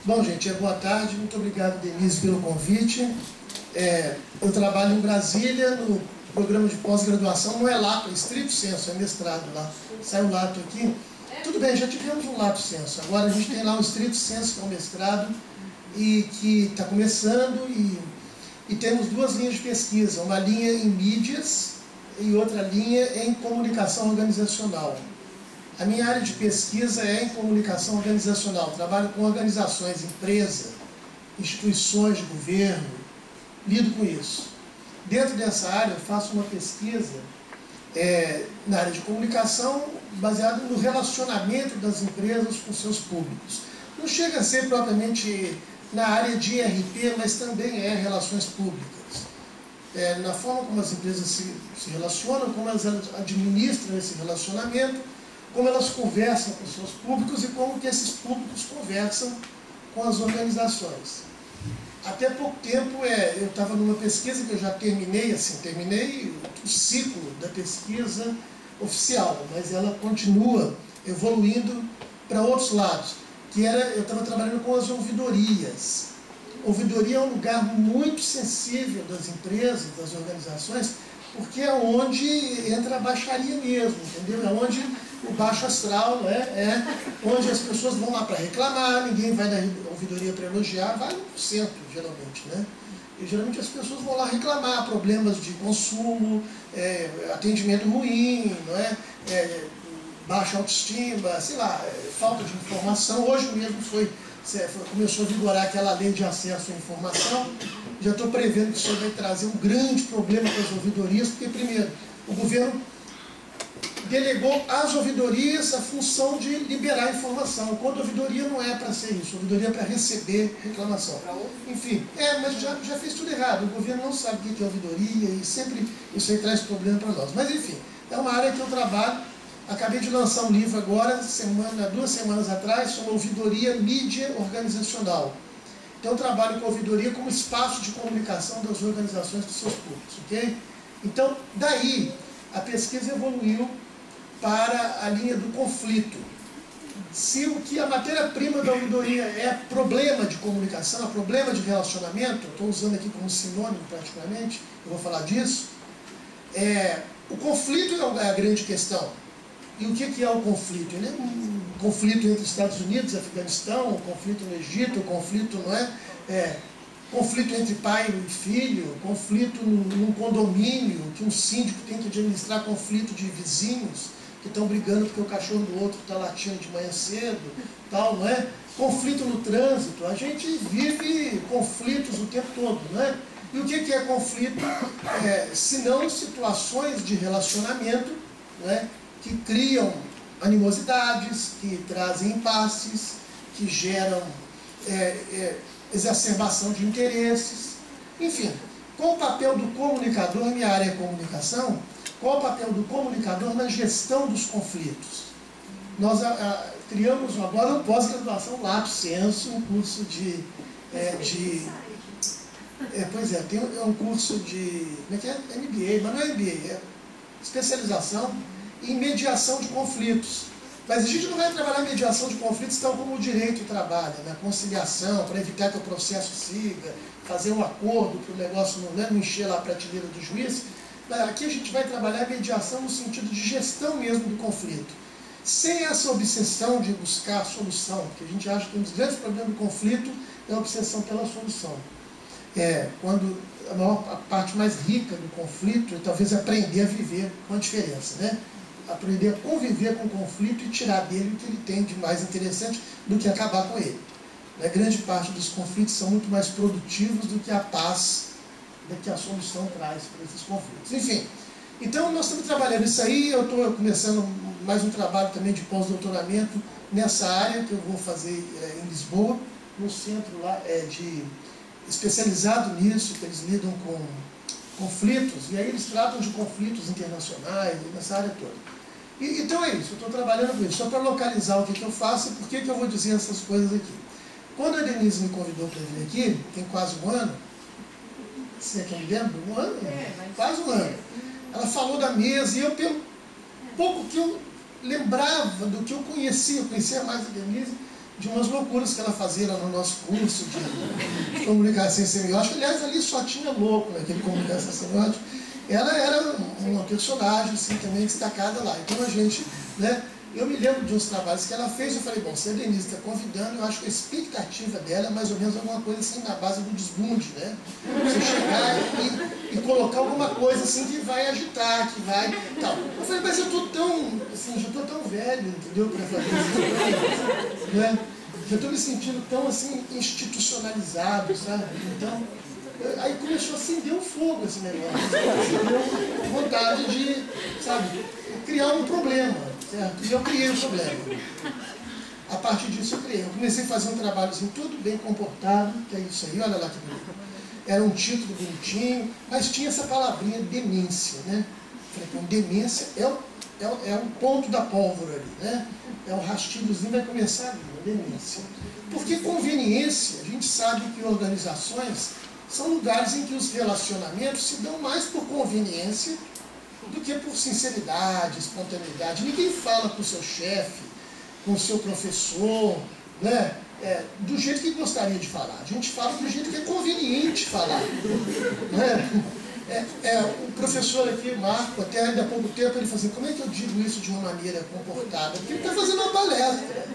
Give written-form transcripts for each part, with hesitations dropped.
Bom, gente, boa tarde. Muito obrigado, Denise, pelo convite. Eu trabalho em Brasília, no programa de pós-graduação. Não é lato, é estrito sensu, é mestrado lá. Sai o lato aqui. Tudo bem, já tivemos um lato sensu. Agora a gente tem lá um estrito sensu, que é um mestrado, e que está começando, e temos duas linhas de pesquisa. Uma linha em mídias e outra linha em comunicação organizacional. A minha área de pesquisa é em comunicação organizacional. Trabalho com organizações, empresas, instituições de governo, lido com isso. Dentro dessa área, eu faço uma pesquisa na área de comunicação, baseada no relacionamento das empresas com seus públicos. Não chega a ser propriamente na área de IRP, mas também é relações públicas. Na forma como as empresas se relacionam, como elas administram esse relacionamento, como elas conversam com seus públicos e como que esses públicos conversam com as organizações. Até pouco tempo, eu estava numa pesquisa que eu já terminei o ciclo da pesquisa oficial, mas ela continua evoluindo para outros lados, eu estava trabalhando com as ouvidorias. Ouvidoria é um lugar muito sensível das empresas, das organizações, porque é onde entra a baixaria mesmo, entendeu? É onde o baixo astral, onde as pessoas vão lá para reclamar, ninguém vai na ouvidoria para elogiar, vai 1%, geralmente, né? E geralmente as pessoas vão lá reclamar problemas de consumo, atendimento ruim, baixa autoestima, sei lá, falta de informação. Hoje mesmo começou a vigorar aquela lei de acesso à informação. Já estou prevendo que isso vai trazer um grande problema para as ouvidorias, porque, primeiro, o governo delegou às ouvidorias a função de liberar informação, quando a ouvidoria não é para ser isso, a ouvidoria é para receber reclamação. Enfim, mas já fez tudo errado, o governo não sabe o que é ouvidoria e sempre isso aí traz problema para nós. Mas, enfim, é uma área que eu trabalho. Acabei de lançar um livro agora, 2 semanas atrás, chama Ouvidoria Mídia Organizacional. Então eu trabalho com a ouvidoria como espaço de comunicação das organizações dos seus públicos, ok? Então, daí, a pesquisa evoluiu para a linha do conflito. Se o que a matéria-prima da ouvidoria é problema de comunicação, é problema de relacionamento, estou usando aqui como sinônimo praticamente, eu vou falar disso, o conflito é a grande questão. E o que é o conflito? Ele é um conflito entre Estados Unidos e Afeganistão, um conflito no Egito, um conflito, conflito entre pai e filho, conflito num condomínio, que um síndico tem que administrar conflito de vizinhos que estão brigando porque o cachorro do outro está latindo de manhã cedo, tal, não é? Conflito no trânsito, a gente vive conflitos o tempo todo, não é? E o que é conflito? Se não situações de relacionamento, não é? Que criam animosidades, que trazem impasses, que geram exacerbação de interesses. Enfim, qual o papel do comunicador, minha área é comunicação, qual o papel do comunicador na gestão dos conflitos? Nós criamos agora uma pós-graduação lato sensu, um curso tem um curso de, MBA, mas não é MBA, é especialização em mediação de conflitos. Mas a gente não vai trabalhar mediação de conflitos tal como o direito trabalha, na conciliação, para evitar que o processo siga, fazer um acordo para o negócio não encher lá a prateleira do juiz. Aqui a gente vai trabalhar mediação no sentido de gestão mesmo do conflito. Sem essa obsessão de buscar a solução, porque a gente acha que um dos grandes problemas do conflito é a obsessão pela solução. Quando a parte mais rica do conflito é talvez aprender a viver com a diferença, né? Aprender a conviver com o conflito e tirar dele o que ele tem de mais interessante do que acabar com ele. Grande parte dos conflitos são muito mais produtivos do que a paz, do que a solução traz para esses conflitos. Enfim, então nós estamos trabalhando isso aí. Eu estou começando mais um trabalho também de pós-doutoramento nessa área que eu vou fazer em Lisboa, no centro lá especializado nisso, que eles lidam com conflitos, e aí eles tratam de conflitos internacionais, nessa área toda. Então é isso, eu estou trabalhando com isso, só para localizar o que eu faço e por que eu vou dizer essas coisas aqui. Quando a Denise me convidou para vir aqui, tem quase um ano, você que me lembra? Um ano? Quase um ano. Ela falou da mesa, e eu, pelo pouco que eu lembrava do que eu conhecia mais a Denise, de umas loucuras que ela fazia lá no nosso curso de comunicação semiótica. Aliás, ali só tinha louco naquele comunicação semiótica. Ela era uma personagem assim, também destacada lá. Então a gente, né, eu me lembro de uns trabalhos que ela fez, eu falei, bom, se a Denise está convidando, eu acho que a expectativa dela é mais ou menos alguma coisa assim na base do desbunde, né? Você chegar e colocar alguma coisa assim que vai agitar, que vai tal. Eu falei, mas eu estou tão, assim, já estou tão velho, entendeu, para fazer isso, né? Já estou me sentindo tão assim institucionalizado, sabe? Então, aí começou a acender um fogo esse negócio, acendeu vontade de, sabe, criar um problema, certo? E eu criei um problema. A partir disso eu criei. Eu comecei a fazer um trabalho assim, tudo bem comportado, que é isso aí, olha lá que bonito. Era um título bonitinho, mas tinha essa palavrinha demência, né? Falei, então, demência é o ponto da pólvora ali, né? É o rastilhozinho, vai começar ali, a demência. Porque conveniência, a gente sabe que organizações são lugares em que os relacionamentos se dão mais por conveniência do que por sinceridade, espontaneidade. Ninguém fala com o seu chefe, com o seu professor, né? Do jeito que gostaria de falar. A gente fala do jeito que é conveniente falar. Né? O professor aqui, Marco, até ainda há pouco tempo, ele falou assim, como é que eu digo isso de uma maneira comportada? Porque ele está fazendo uma palestra.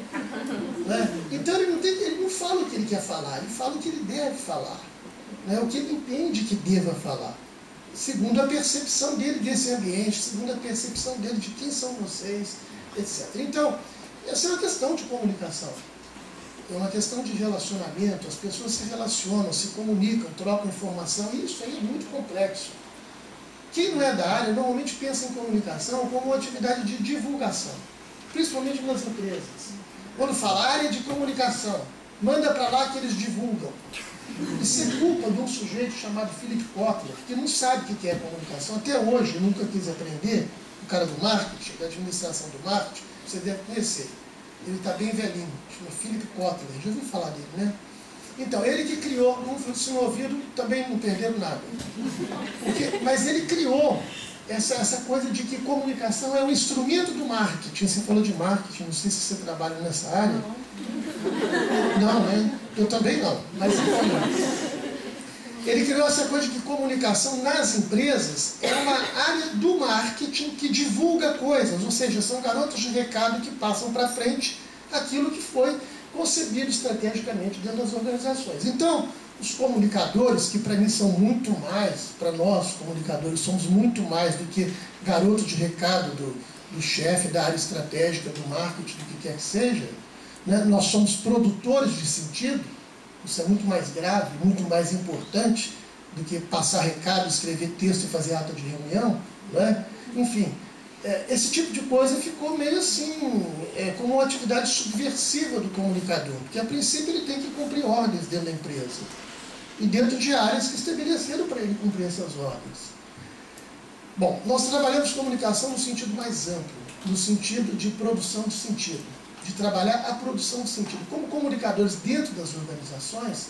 Né? Então ele não fala o que ele quer falar, ele fala o que ele deve falar. Né? O que ele entende que deva falar. Segundo a percepção dele desse ambiente, segundo a percepção dele de quem são vocês, etc. Então, essa é uma questão de comunicação. É uma questão de relacionamento, as pessoas se relacionam, se comunicam, trocam informação, e isso aí é muito complexo. Quem não é da área normalmente pensa em comunicação como uma atividade de divulgação, principalmente nas empresas. Quando fala área de comunicação, manda para lá que eles divulgam. Isso é culpa de um sujeito chamado Philip Kotler, que não sabe o que é comunicação, até hoje nunca quis aprender, o cara do marketing, da administração do marketing, você deve conhecer. Ele está bem velhinho, chama Philip Kotler, já ouviu falar dele, né? Então, ele que criou, se não ouviram, também não perderam nada. Mas ele criou essa coisa de que comunicação é um instrumento do marketing. Você falou de marketing, não sei se você trabalha nessa área. Não, né? Eu também não, mas enfim. Ele criou essa coisa de que comunicação nas empresas é uma área do marketing que divulga coisas, ou seja, são garotos de recado que passam para frente aquilo que foi concebido estrategicamente dentro das organizações. Então, os comunicadores, que para mim são muito mais, para nós comunicadores, somos muito mais do que garotos de recado do chefe da área estratégica, do marketing, do que quer que seja, né? Nós somos produtores de sentido. Isso é muito mais grave, muito mais importante do que passar recado, escrever texto e fazer ata de reunião, né? Enfim, esse tipo de coisa ficou meio assim, como uma atividade subversiva do comunicador, porque a princípio ele tem que cumprir ordens dentro da empresa e dentro de áreas que estabeleceram para ele cumprir essas ordens. Bom, nós trabalhamos comunicação no sentido mais amplo, no sentido de produção de sentido, de trabalhar a produção de sentido. Como comunicadores dentro das organizações,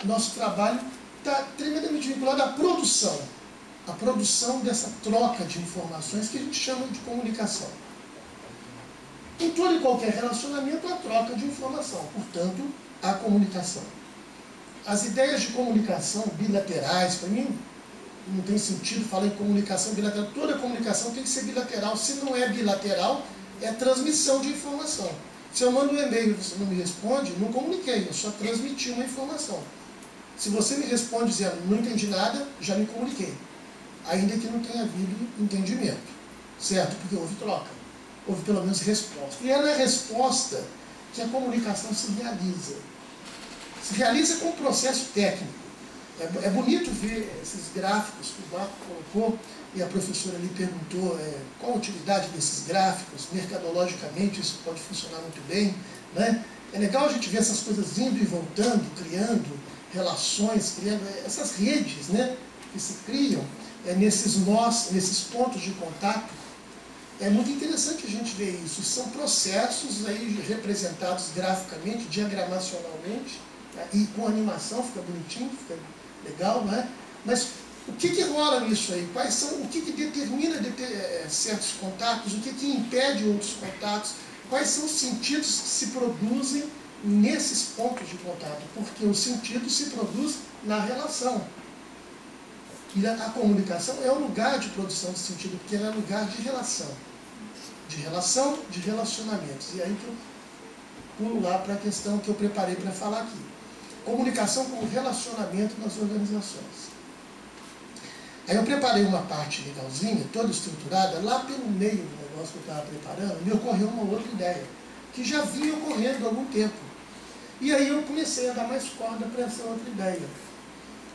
nosso trabalho está tremendamente vinculado à produção dessa troca de informações que a gente chama de comunicação. Em todo e qualquer relacionamento, há troca de informação, portanto, há comunicação. As ideias de comunicação bilaterais, para mim, não tem sentido falar em comunicação bilateral. Toda comunicação tem que ser bilateral. Se não é bilateral, é transmissão de informação. Se eu mando um e-mail e você não me responde, não comuniquei, eu só transmiti uma informação. Se você me responde dizendo, não entendi nada, já me comuniquei. Ainda que não tenha havido entendimento, certo? Porque houve troca, houve pelo menos resposta. E é na resposta que a comunicação se realiza. Se realiza com um processo técnico. É bonito ver esses gráficos que o Marco colocou, e a professora ali perguntou qual a utilidade desses gráficos, mercadologicamente isso pode funcionar muito bem, né? É legal a gente ver essas coisas indo e voltando, criando relações, criando essas redes, né, que se criam nesses nós, nesses pontos de contato. É muito interessante a gente ver isso. São processos aí representados graficamente, diagramacionalmente, né, e com animação, fica bonitinho, fica legal, né? Mas o que rola nisso aí? O que determina certos contatos? O que impede outros contatos? Quais são os sentidos que se produzem nesses pontos de contato, porque o sentido se produz na relação. E a comunicação é o lugar de produção de sentido, porque ela é lugar de relação, de relacionamentos. E aí que eu pulo lá para a questão que eu preparei para falar aqui. Comunicação como relacionamento nas organizações. Aí eu preparei uma parte legalzinha, toda estruturada, lá pelo meio do negócio que eu estava preparando, me ocorreu uma outra ideia, que já vinha ocorrendo há algum tempo. E aí eu comecei a dar mais corda para essa outra ideia.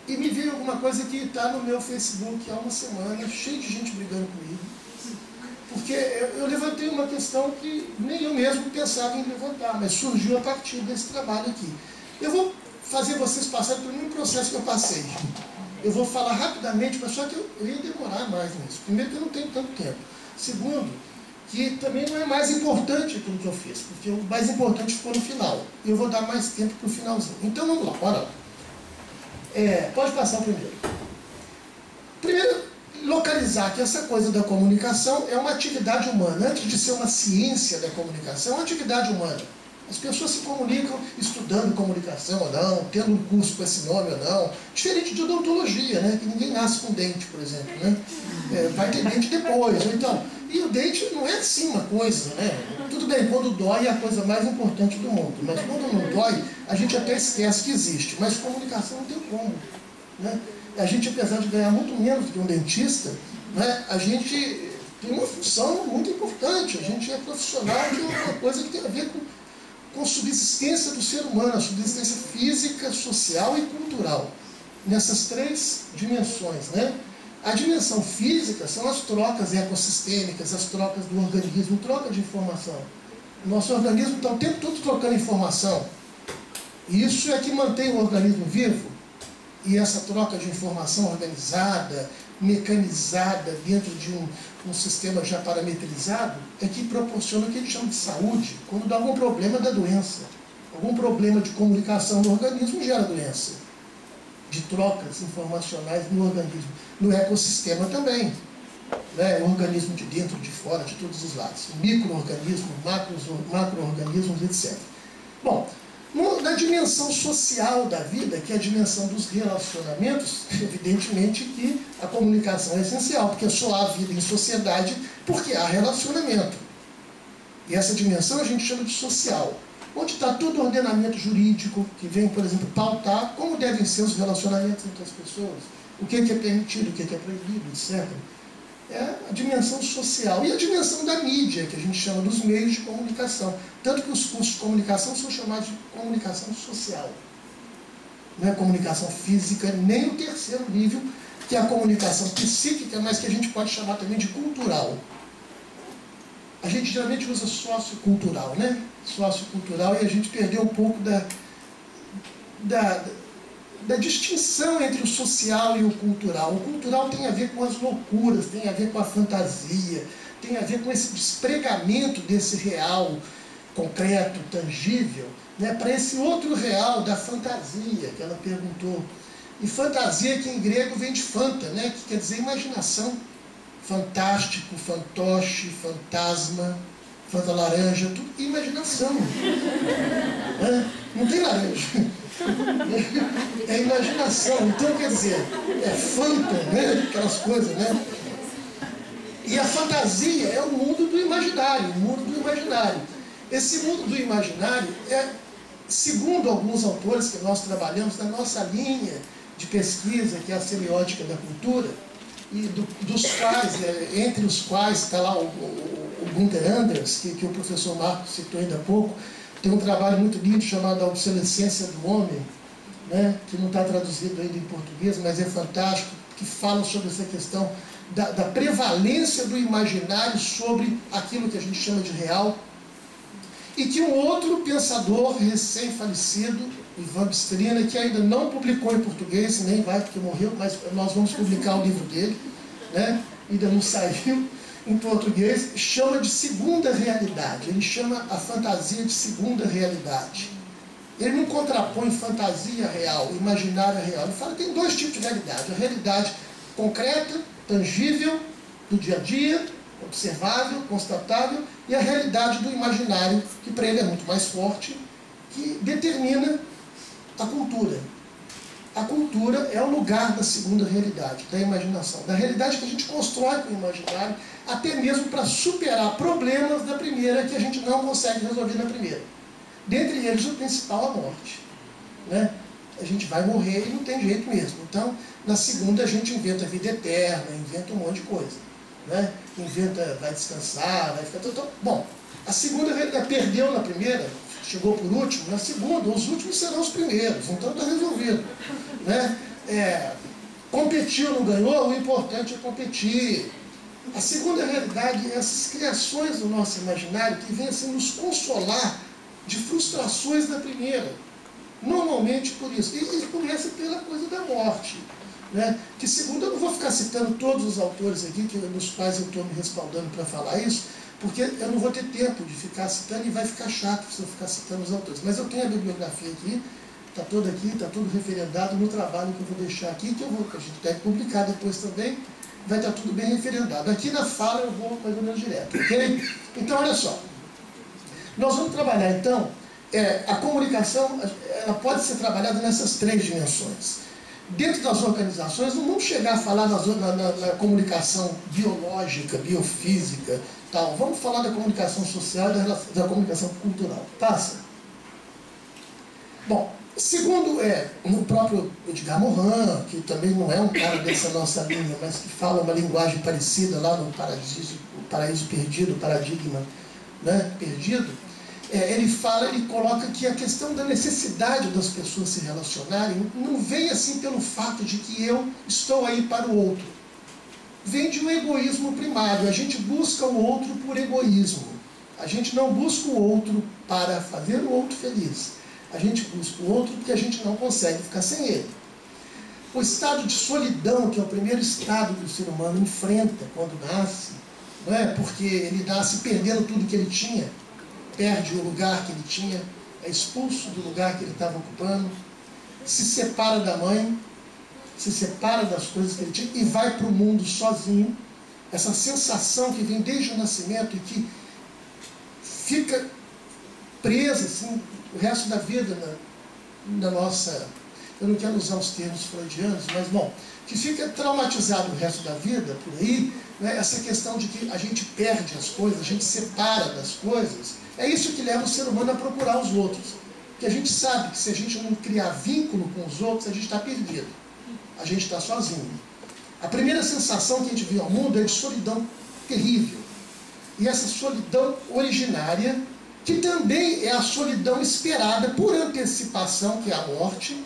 E me veio alguma coisa que está no meu Facebook há uma semana, cheio de gente brigando comigo. Porque eu levantei uma questão que nem eu mesmo pensava em levantar, mas surgiu a partir desse trabalho aqui. Eu vou fazer vocês passarem pelo mesmo processo que eu passei. Eu vou falar rapidamente, mas só que eu ia demorar mais nisso. Primeiro, que eu não tenho tanto tempo. Segundo, que também não é mais importante aquilo que eu fiz, porque o mais importante ficou no final. E eu vou dar mais tempo para o finalzinho. Então vamos lá, bora lá. Pode passar o primeiro. Primeiro, localizar que essa coisa da comunicação é uma atividade humana. Antes de ser uma ciência da comunicação, é uma atividade humana. As pessoas se comunicam estudando comunicação ou não, tendo um curso com esse nome ou não. Diferente de odontologia, né? Que ninguém nasce com dente, por exemplo. Né? Vai ter dente depois. Então, e o dente não é assim uma coisa, né? Tudo bem, quando dói é a coisa mais importante do mundo. Mas quando não dói, a gente até esquece que existe. Mas comunicação não tem como. Né? A gente, apesar de ganhar muito menos do que um dentista, né, a gente tem uma função muito importante. A gente é profissional de uma coisa que tem a ver com a subsistência do ser humano, a subsistência física, social e cultural. Nessas três dimensões. Né? A dimensão física são as trocas ecossistêmicas, as trocas do organismo, troca de informação. O nosso organismo está o tempo todo trocando informação. E isso é que mantém o organismo vivo. E essa troca de informação organizada, mecanizada, dentro de um sistema já parametrizado, é que proporciona o que a gente chama de saúde. Quando dá algum problema da doença, algum problema de comunicação no organismo gera doença. De trocas informacionais no organismo. No ecossistema também. Né? O organismo de dentro, de fora, de todos os lados. Micro-organismos, macro-organismos, etc. Bom, na dimensão social da vida, que é a dimensão dos relacionamentos, evidentemente que a comunicação é essencial, porque só há vida em sociedade porque há relacionamento. E essa dimensão a gente chama de social, onde está todo o ordenamento jurídico, que vem, por exemplo, pautar como devem ser os relacionamentos entre as pessoas, o que é permitido, o que é proibido, etc. É a dimensão social. E a dimensão da mídia, que a gente chama dos meios de comunicação. Tanto que os cursos de comunicação são chamados de comunicação social. Não é comunicação física, nem o terceiro nível, que é a comunicação psíquica, mas que a gente pode chamar também de cultural. A gente geralmente usa sociocultural, né? Sociocultural, e a gente perdeu um pouco da distinção entre o social e o cultural. O cultural tem a ver com as loucuras, tem a ver com a fantasia, tem a ver com esse despregamento desse real concreto, tangível, né, para esse outro real da fantasia, que ela perguntou. E fantasia, que em grego vem de fanta, né, que quer dizer imaginação. Fantástico, fantoche, fantasma, fanta laranja, tudo imaginação. Não tem laranja. É imaginação. Então, quer dizer, é fanta, né, aquelas coisas, né? E a fantasia é o mundo do imaginário, o mundo do imaginário. Esse mundo do imaginário é, segundo alguns autores que nós trabalhamos na nossa linha de pesquisa, que é a semiótica da cultura, e dos quais, entre os quais está lá o Günther Anders, que o professor Marcos citou ainda há pouco, tem um trabalho muito lindo chamado A Obsolescência do Homem, né, que não está traduzido ainda em português, mas é fantástico, que fala sobre essa questão da prevalência do imaginário sobre aquilo que a gente chama de real, e que um outro pensador recém-falecido, Ivan Bistrina, que ainda não publicou em português, nem vai porque morreu, mas nós vamos publicar o livro dele, né? Ainda não saiu em português, chama de segunda realidade. Ele chama a fantasia de segunda realidade. Ele não contrapõe fantasia real, imaginária real. Ele fala que tem dois tipos de realidade. A realidade concreta, tangível, do dia a dia, observável, constatável, e a realidade do imaginário, que para ele é muito mais forte, que determina a cultura. A cultura é o lugar da segunda realidade, da imaginação, da realidade que a gente constrói com o imaginário, até mesmo para superar problemas da primeira que a gente não consegue resolver na primeira. Dentre eles, o principal, a morte. Né? A gente vai morrer e não tem jeito mesmo. Então, na segunda, a gente inventa a vida eterna, inventa um monte de coisa. Né? Inventa, vai descansar, vai ficar... Então, bom, a segunda perdeu na primeira, chegou por último, na segunda, os últimos serão os primeiros, então está resolvido. Né? Competiu, não ganhou, o importante é competir. A segunda realidade é essas criações do nosso imaginário que vêm assim, nos consolar de frustrações da primeira. Normalmente por isso. E começa pela coisa da morte. Né? Que segundo, eu não vou ficar citando todos os autores aqui, nos quais eu estou me respaldando para falar isso, porque eu não vou ter tempo de ficar citando e vai ficar chato se eu ficar citando os autores. Mas eu tenho a bibliografia aqui, está toda aqui, está tudo referendado no trabalho que eu vou deixar aqui, que a gente deve publicar depois também, vai estar tudo bem referendado. Aqui na fala eu vou mais ou menos direto, ok? Então, olha só. Nós vamos trabalhar, então, a comunicação, ela pode ser trabalhada nessas três dimensões. Dentro das organizações, não vamos chegar a falar na comunicação biológica, biofísica, tal. Vamos falar da comunicação social e da comunicação cultural. Passa. Bom, segundo o próprio Edgar Morin, que também não é um cara dessa nossa linha, mas que fala uma linguagem parecida lá no Paraíso Perdido, Paradigma, né, Perdido, ele coloca que a questão da necessidade das pessoas se relacionarem não vem assim pelo fato de que eu estou aí para o outro. Vem de um egoísmo primário. A gente busca o outro por egoísmo. A gente não busca o outro para fazer o outro feliz. A gente busca o outro porque a gente não consegue ficar sem ele. O estado de solidão, que é o primeiro estado que o ser humano enfrenta quando nasce, não é? Porque ele nasce perdendo tudo que ele tinha, perde o lugar que ele tinha, é expulso do lugar que ele estava ocupando, se separa da mãe, se separa das coisas que ele tinha e vai para o mundo sozinho. Essa sensação que vem desde o nascimento e que fica presa assim, o resto da vida na nossa... Eu não quero usar os termos freudianos, mas, bom, que fica traumatizado o resto da vida, por aí, né, essa questão de que a gente perde as coisas, a gente separa das coisas, é isso que leva o ser humano a procurar os outros. Porque a gente sabe que se a gente não criar vínculo com os outros, a gente está perdido. A gente está sozinho. A primeira sensação que a gente vê ao mundo é de solidão terrível. E essa solidão originária, que também é a solidão esperada por antecipação, que é a morte.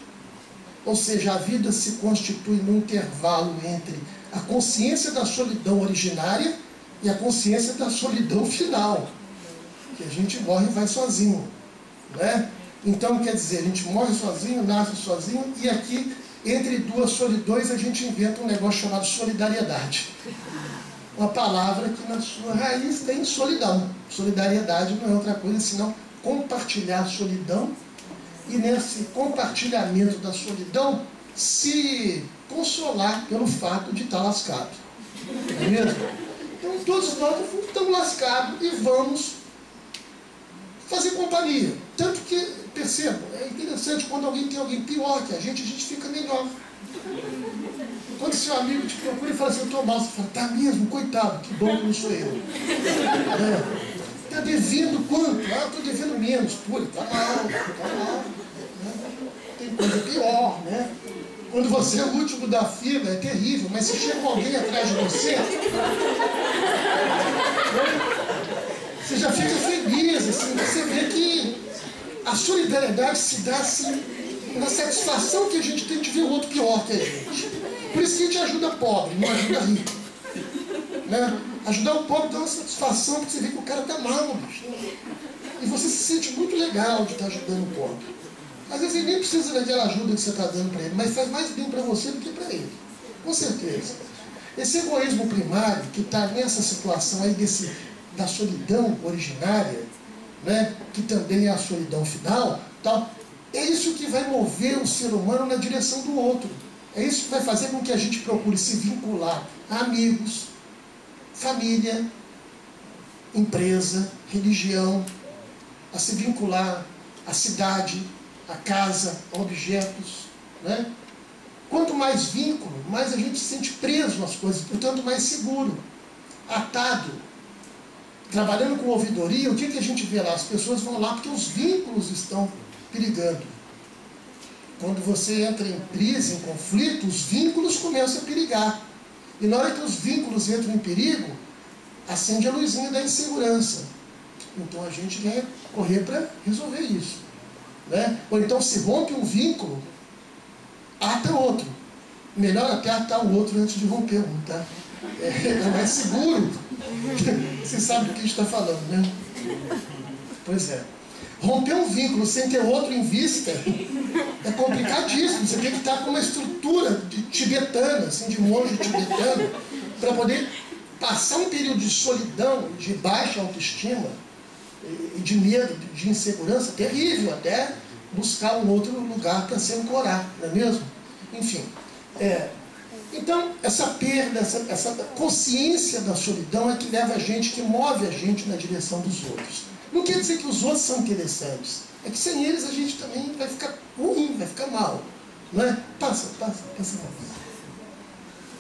Ou seja, a vida se constitui num intervalo entre a consciência da solidão originária e a consciência da solidão final. Que a gente morre e vai sozinho. Né? Então, quer dizer, a gente morre sozinho, nasce sozinho, e aqui, entre duas solidões, a gente inventa um negócio chamado solidariedade. Uma palavra que na sua raiz tem solidão. Solidariedade não é outra coisa senão compartilhar a solidão e nesse compartilhamento da solidão se consolar pelo fato de estar lascado. Não é mesmo? Então todos nós estamos lascados e vamos fazer companhia. Tanto que, percebam, é interessante, quando alguém tem alguém pior que a gente fica melhor. Quando seu amigo te procura e fala assim, eu estou mal, você fala, tá mesmo? Coitado, que bom que não sou eu. Está devendo quanto? Ah, estou devendo menos. Pô, está mal, está mal. Tem coisa pior, né? Quando você é o último da fila, é terrível, mas se chega alguém atrás de você, você já fica feliz, assim, você vê que a solidariedade se dá assim, na satisfação que a gente tem de ver o outro pior que a gente. Por isso que a gente ajuda pobre, não ajuda rico. Né? Ajudar o pobre dá uma satisfação, porque você vê que o cara está mal, bicho. E você se sente muito legal de estar ajudando o pobre. Às vezes ele nem precisa daquela ajuda que você está dando para ele, mas faz mais bem para você do que para ele. Com certeza. Esse egoísmo primário, que está nessa situação aí da solidão originária, né, que também é a solidão final, tal, é isso que vai mover o ser humano na direção do outro. É isso que vai fazer com que a gente procure se vincular a amigos, família, empresa, religião, a se vincular a cidade, a casa, a objetos, né? Quanto mais vínculo, mais a gente se sente preso às coisas, portanto mais seguro, atado. Trabalhando com ouvidoria, o que a gente vê lá? As pessoas vão lá porque os vínculos estão perigando. Quando você entra em crise, em conflito, os vínculos começam a perigar. E na hora que os vínculos entram em perigo, acende a luzinha da insegurança. Então a gente quer correr para resolver isso, né? Ou então se rompe um vínculo, ata outro. Melhor até atar o outro antes de romper um, tá? É mais seguro. Você sabe do que a gente está falando, né? Pois é. Romper um vínculo sem ter outro em vista é complicadíssimo. Você tem que estar com uma estrutura de tibetana, assim, de monge tibetano, para poder passar um período de solidão, de baixa autoestima, e de medo, de insegurança terrível, até buscar um outro lugar para se ancorar, não é mesmo? Enfim, então essa perda, essa consciência da solidão é que leva a gente, que move a gente na direção dos outros. Não quer dizer que os outros são interessantes, é que sem eles a gente também vai ficar ruim, vai ficar mal, não é? Passa.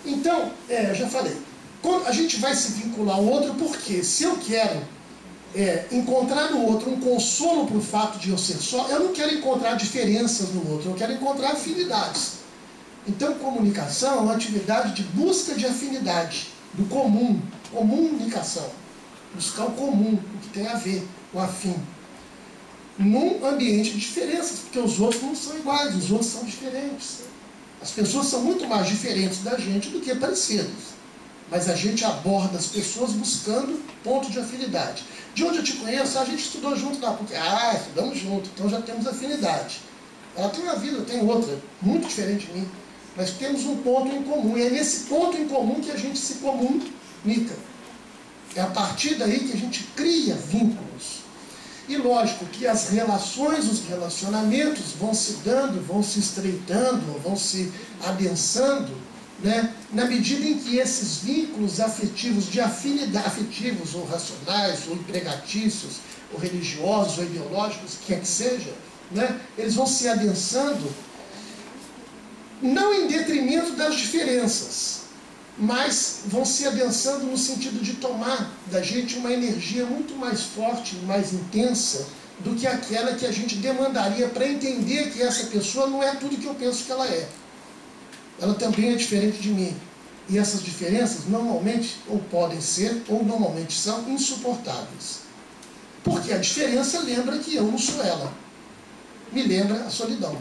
Então, eu já falei, quando a gente vai se vincular ao outro, porque se eu quero encontrar no outro um consolo por fato de eu ser só, eu não quero encontrar diferenças no outro, eu quero encontrar afinidades. Então, comunicação é uma atividade de busca de afinidade, do comum, comunicação. Buscar o comum, o que tem a ver, o afim. Num ambiente de diferenças, porque os outros não são iguais, os outros são diferentes. As pessoas são muito mais diferentes da gente do que parecidas. Mas a gente aborda as pessoas buscando ponto de afinidade. De onde eu te conheço, a gente estudou junto na PUC. Estudamos junto, então já temos afinidade. Ela tem uma vida, eu tenho outra, muito diferente de mim. Mas temos um ponto em comum, e é nesse ponto em comum que a gente se comunica. É a partir daí que a gente cria vínculos. E lógico que as relações, os relacionamentos vão se dando, vão se estreitando, vão se adensando, né? Na medida em que esses vínculos afetivos, de afinidade, afetivos ou racionais, ou empregatícios, ou religiosos, ou ideológicos, quer que seja, né? Eles vão se adensando, não em detrimento das diferenças, mas vão se adensando no sentido de tomar da gente uma energia muito mais forte, mais intensa, do que aquela que a gente demandaria para entender que essa pessoa não é tudo que eu penso que ela é. Ela também é diferente de mim. E essas diferenças normalmente ou podem ser, ou normalmente são, insuportáveis. Porque a diferença lembra que eu não sou ela. Me lembra a solidão.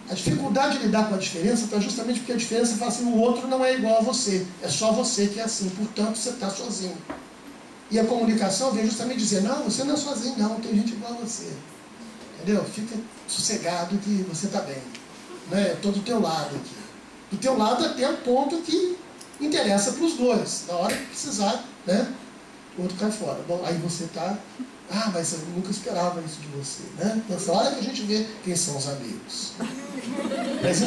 A dificuldade de lidar com a diferença está justamente porque a diferença fala assim, o outro não é igual a você, é só você que é assim, portanto você está sozinho. E a comunicação vem justamente dizer, não, você não é sozinho não, tem gente igual a você. Entendeu? Fica sossegado que você está bem. Né? Eu estou do teu lado aqui. Do teu lado até o ponto que interessa para os dois. Na hora que precisar, né? O outro cai fora. Bom, aí você está... mas eu nunca esperava isso de você, né? Nessa hora que a gente vê quem são os amigos. Mas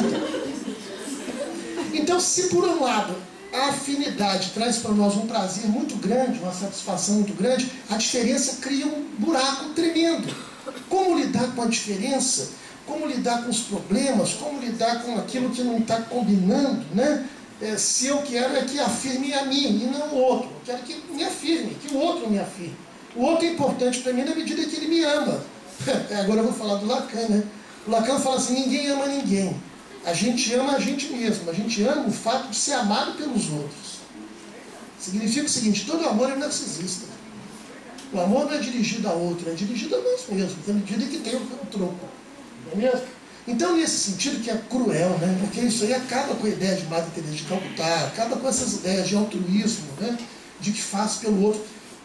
então, se por um lado a afinidade traz para nós um prazer muito grande, uma satisfação muito grande, a diferença cria um buraco tremendo. Como lidar com a diferença? Como lidar com os problemas? Como lidar com aquilo que não está combinando, né? Se eu quero é que afirme a mim e não o outro. Eu quero que me afirme, que o outro me afirme. O outro é importante para mim na medida que ele me ama. Agora eu vou falar do Lacan, né? O Lacan fala assim, ninguém ama ninguém. A gente ama a gente mesmo. A gente ama o fato de ser amado pelos outros. Significa o seguinte, todo amor é narcisista. O amor não é dirigido a outro, é dirigido a nós mesmos, na medida que tem o troco. Não é mesmo? Então, nesse sentido que é cruel, né? Porque isso aí acaba com a ideia de Madre Teresa de Calcutá, acaba com essas ideias de altruísmo, né? De que faz pelo outro.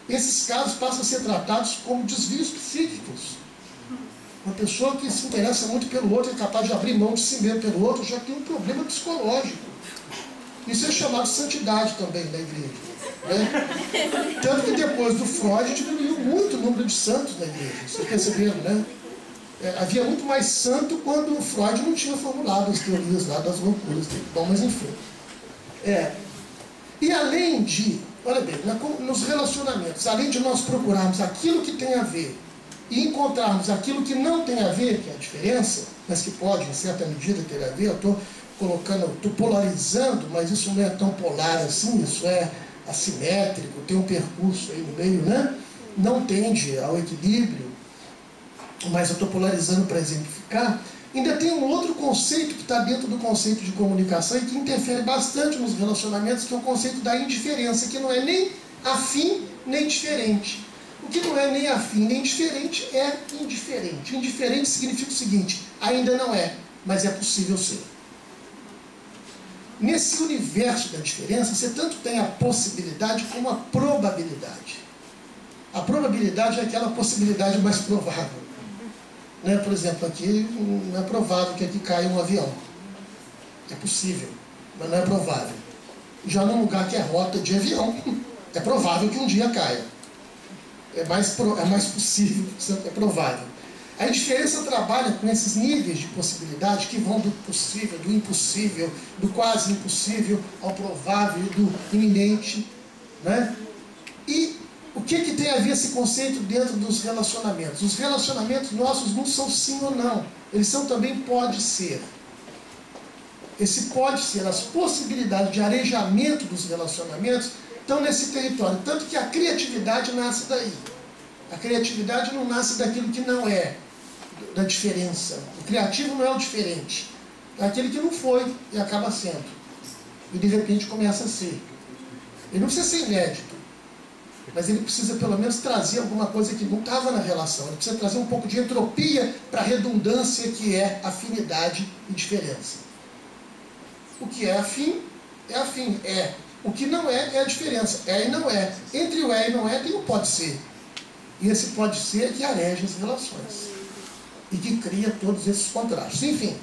Esses casos passam a ser tratados como desvios psíquicos. Uma pessoa que se interessa muito pelo outro, é capaz de abrir mão de si mesmo pelo outro, já tem um problema psicológico. Isso é chamado de santidade também na igreja. Né? Tanto que depois do Freud diminuiu muito o número de santos na igreja. Vocês perceberam, né? Havia muito mais santo quando o Freud não tinha formulado as teorias lá das loucuras. Bom, mas enfim. E além de, olha bem, nos relacionamentos, além de nós procurarmos aquilo que tem a ver e encontrarmos aquilo que não tem a ver, que é a diferença, mas que pode, em certa medida, ter a ver, eu estou polarizando, mas isso não é tão polar assim, isso é assimétrico, tem um percurso aí no meio, né? Não tende ao equilíbrio, mas eu estou polarizando para exemplificar. Ainda tem um outro conceito que está dentro do conceito de comunicação e que interfere bastante nos relacionamentos, que é o conceito da indiferença, que não é nem afim nem diferente. O que não é nem afim nem diferente é indiferente. Indiferente significa o seguinte: ainda não é, mas é possível ser. Nesse universo da diferença, você tanto tem a possibilidade como a probabilidade. A probabilidade é aquela possibilidade mais provável. Né? Por exemplo, aqui não é provável que aqui caia um avião. É possível, mas não é provável. Já num lugar que é rota de avião, é provável que um dia caia. É mais possível, é provável. A indiferença trabalha com esses níveis de possibilidade que vão do possível, do impossível, do quase impossível ao provável e do iminente. Né? E o que tem a ver esse conceito dentro dos relacionamentos? Os relacionamentos nossos não são sim ou não. Eles são também pode ser. Esse pode ser, as possibilidades de arejamento dos relacionamentos estão nesse território. Tanto que a criatividade nasce daí. A criatividade não nasce daquilo que não é, da diferença. O criativo não é o diferente. É aquele que não foi e acaba sendo. E de repente começa a ser. Ele não precisa ser inédito, mas ele precisa pelo menos trazer alguma coisa que não estava na relação. Ele precisa trazer um pouco de entropia para a redundância que é afinidade e diferença. O que é afim é afim. É. O que não é a diferença. É e não é. Entre o é e não é tem o pode ser. E esse pode ser que areja as relações. E que cria todos esses contrastes. Enfim,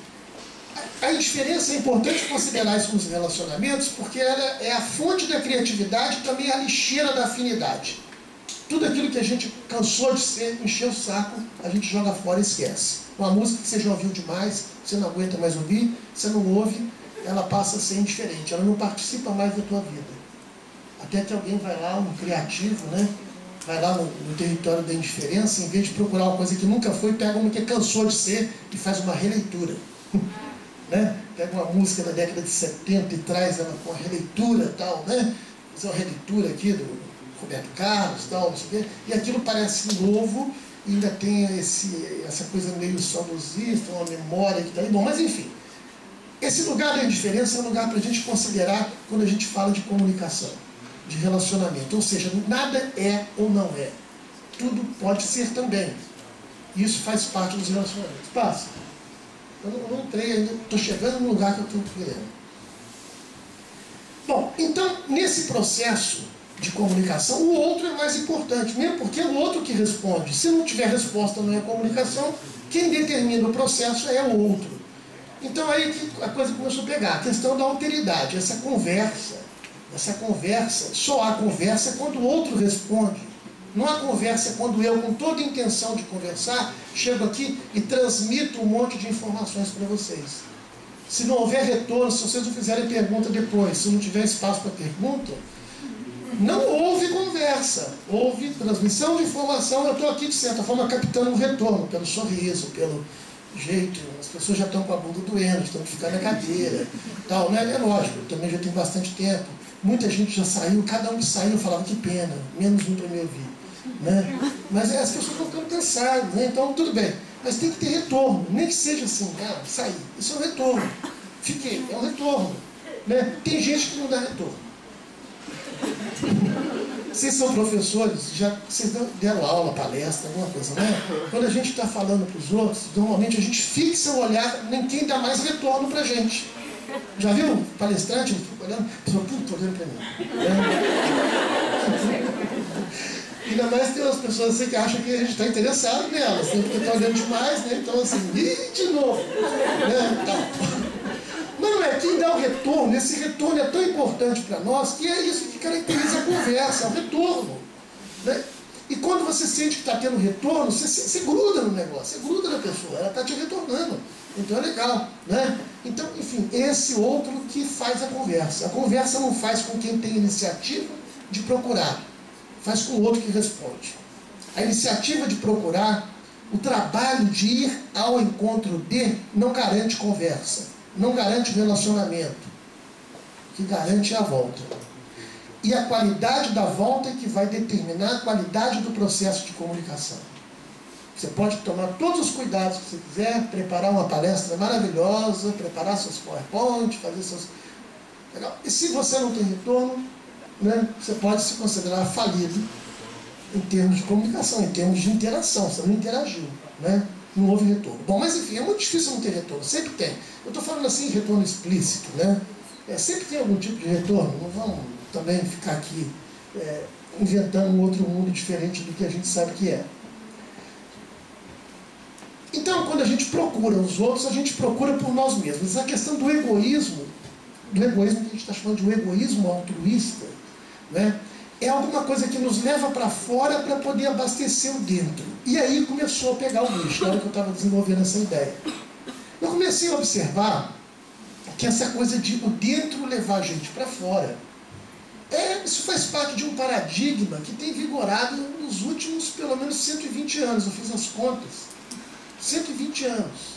a indiferença é importante considerar isso nos relacionamentos, porque ela é a fonte da criatividade e também a lixeira da afinidade. Tudo aquilo que a gente cansou de ser, encheu o saco, a gente joga fora e esquece. Uma música que você já ouviu demais, você não aguenta mais ouvir, você não ouve, ela passa a ser indiferente, ela não participa mais da tua vida. Até que alguém vai lá, um criativo, né? Vai lá no território da indiferença, em vez de procurar uma coisa que nunca foi, pega uma que cansou de ser e faz uma releitura. Né? Pega uma música da década de 70 e traz ela com a releitura e tal, né? Fazer uma releitura aqui do Roberto Carlos e tal, não sei o quê, e aquilo parece novo e ainda tem essa coisa meio saudosista, uma memória que está aí. Bom, mas enfim, esse lugar da indiferença é um lugar para a gente considerar quando a gente fala de comunicação, de relacionamento. Ou seja, nada é ou não é. Tudo pode ser também. Isso faz parte dos relacionamentos. Passa. Eu não entrei ainda, estou chegando no lugar que eu estou querendo. Bom, então, nesse processo de comunicação, o outro é mais importante, mesmo porque é o outro que responde. Se não tiver resposta, não é comunicação, quem determina o processo é o outro. Então, aí que a coisa começou a pegar, a questão da alteridade, essa conversa, só há conversa quando o outro responde. Não há conversa quando eu, com toda a intenção de conversar, chego aqui e transmito um monte de informações para vocês. Se não houver retorno, se vocês não fizerem pergunta depois, se não tiver espaço para pergunta, não houve conversa, houve transmissão de informação. Eu estou aqui, de certa forma, captando um retorno, pelo sorriso, pelo jeito. As pessoas já estão com a bunda doendo, estão ficando na cadeira, tal, né? É lógico, eu também já tenho bastante tempo. Muita gente já saiu, cada um que saiu falava que pena, menos um para me ouvir. Né? Mas as pessoas vão ficando cansadas, né? Então tudo bem. Mas tem que ter retorno, nem que seja assim, sair. Isso é um retorno. Fiquei, é um retorno. Né? Tem gente que não dá retorno. Vocês são professores, vocês deram aula, palestra, alguma coisa, né? Quando a gente está falando para os outros, normalmente a gente fixa o olhar em quem dá mais retorno para a gente. Já viu palestrante olhando? A pessoa, puta, olhando para mim. Ainda mais tem umas pessoas assim que acham que a gente está interessado nelas, né? Porque está olhando demais, né? Então assim, de novo. Né? Tá. Não é, quem dá o retorno, esse retorno é tão importante para nós que é isso que caracteriza a conversa, o retorno. Né? E quando você sente que está tendo retorno, você gruda no negócio, você gruda na pessoa, ela está te retornando. Então é legal. Né? Então, enfim, esse outro que faz a conversa. A conversa não faz com quem tem iniciativa de procurar, faz com o outro que responde. A iniciativa de procurar O trabalho de ir ao encontro de não garante conversa, não garante relacionamento. O que garante é a volta. E a qualidade da volta é que vai determinar a qualidade do processo de comunicação. Você pode tomar todos os cuidados que você quiser, preparar uma palestra maravilhosa, preparar seus PowerPoint, fazer seus... Legal. E se você não tem retorno, né, você pode se considerar falido em termos de comunicação, em termos de interação. Você não interagiu, né? Não houve retorno. Bom, mas enfim, é muito difícil não ter retorno. Sempre tem. Eu estou falando assim, retorno explícito, né? Sempre tem algum tipo de retorno. Não vamos também ficar aqui inventando um outro mundo diferente do que a gente sabe que é. Então, quando a gente procura os outros, a gente procura por nós mesmos. A questão do egoísmo que a gente está chamando de um egoísmo altruísta, né, é alguma coisa que nos leva para fora para poder abastecer o dentro. E aí começou a pegar o bicho, na hora que eu estava desenvolvendo essa ideia. Eu comecei a observar que essa coisa de o dentro levar a gente para fora, isso faz parte de um paradigma que tem vigorado nos últimos, pelo menos, 120 anos. Eu fiz as contas. 120 anos.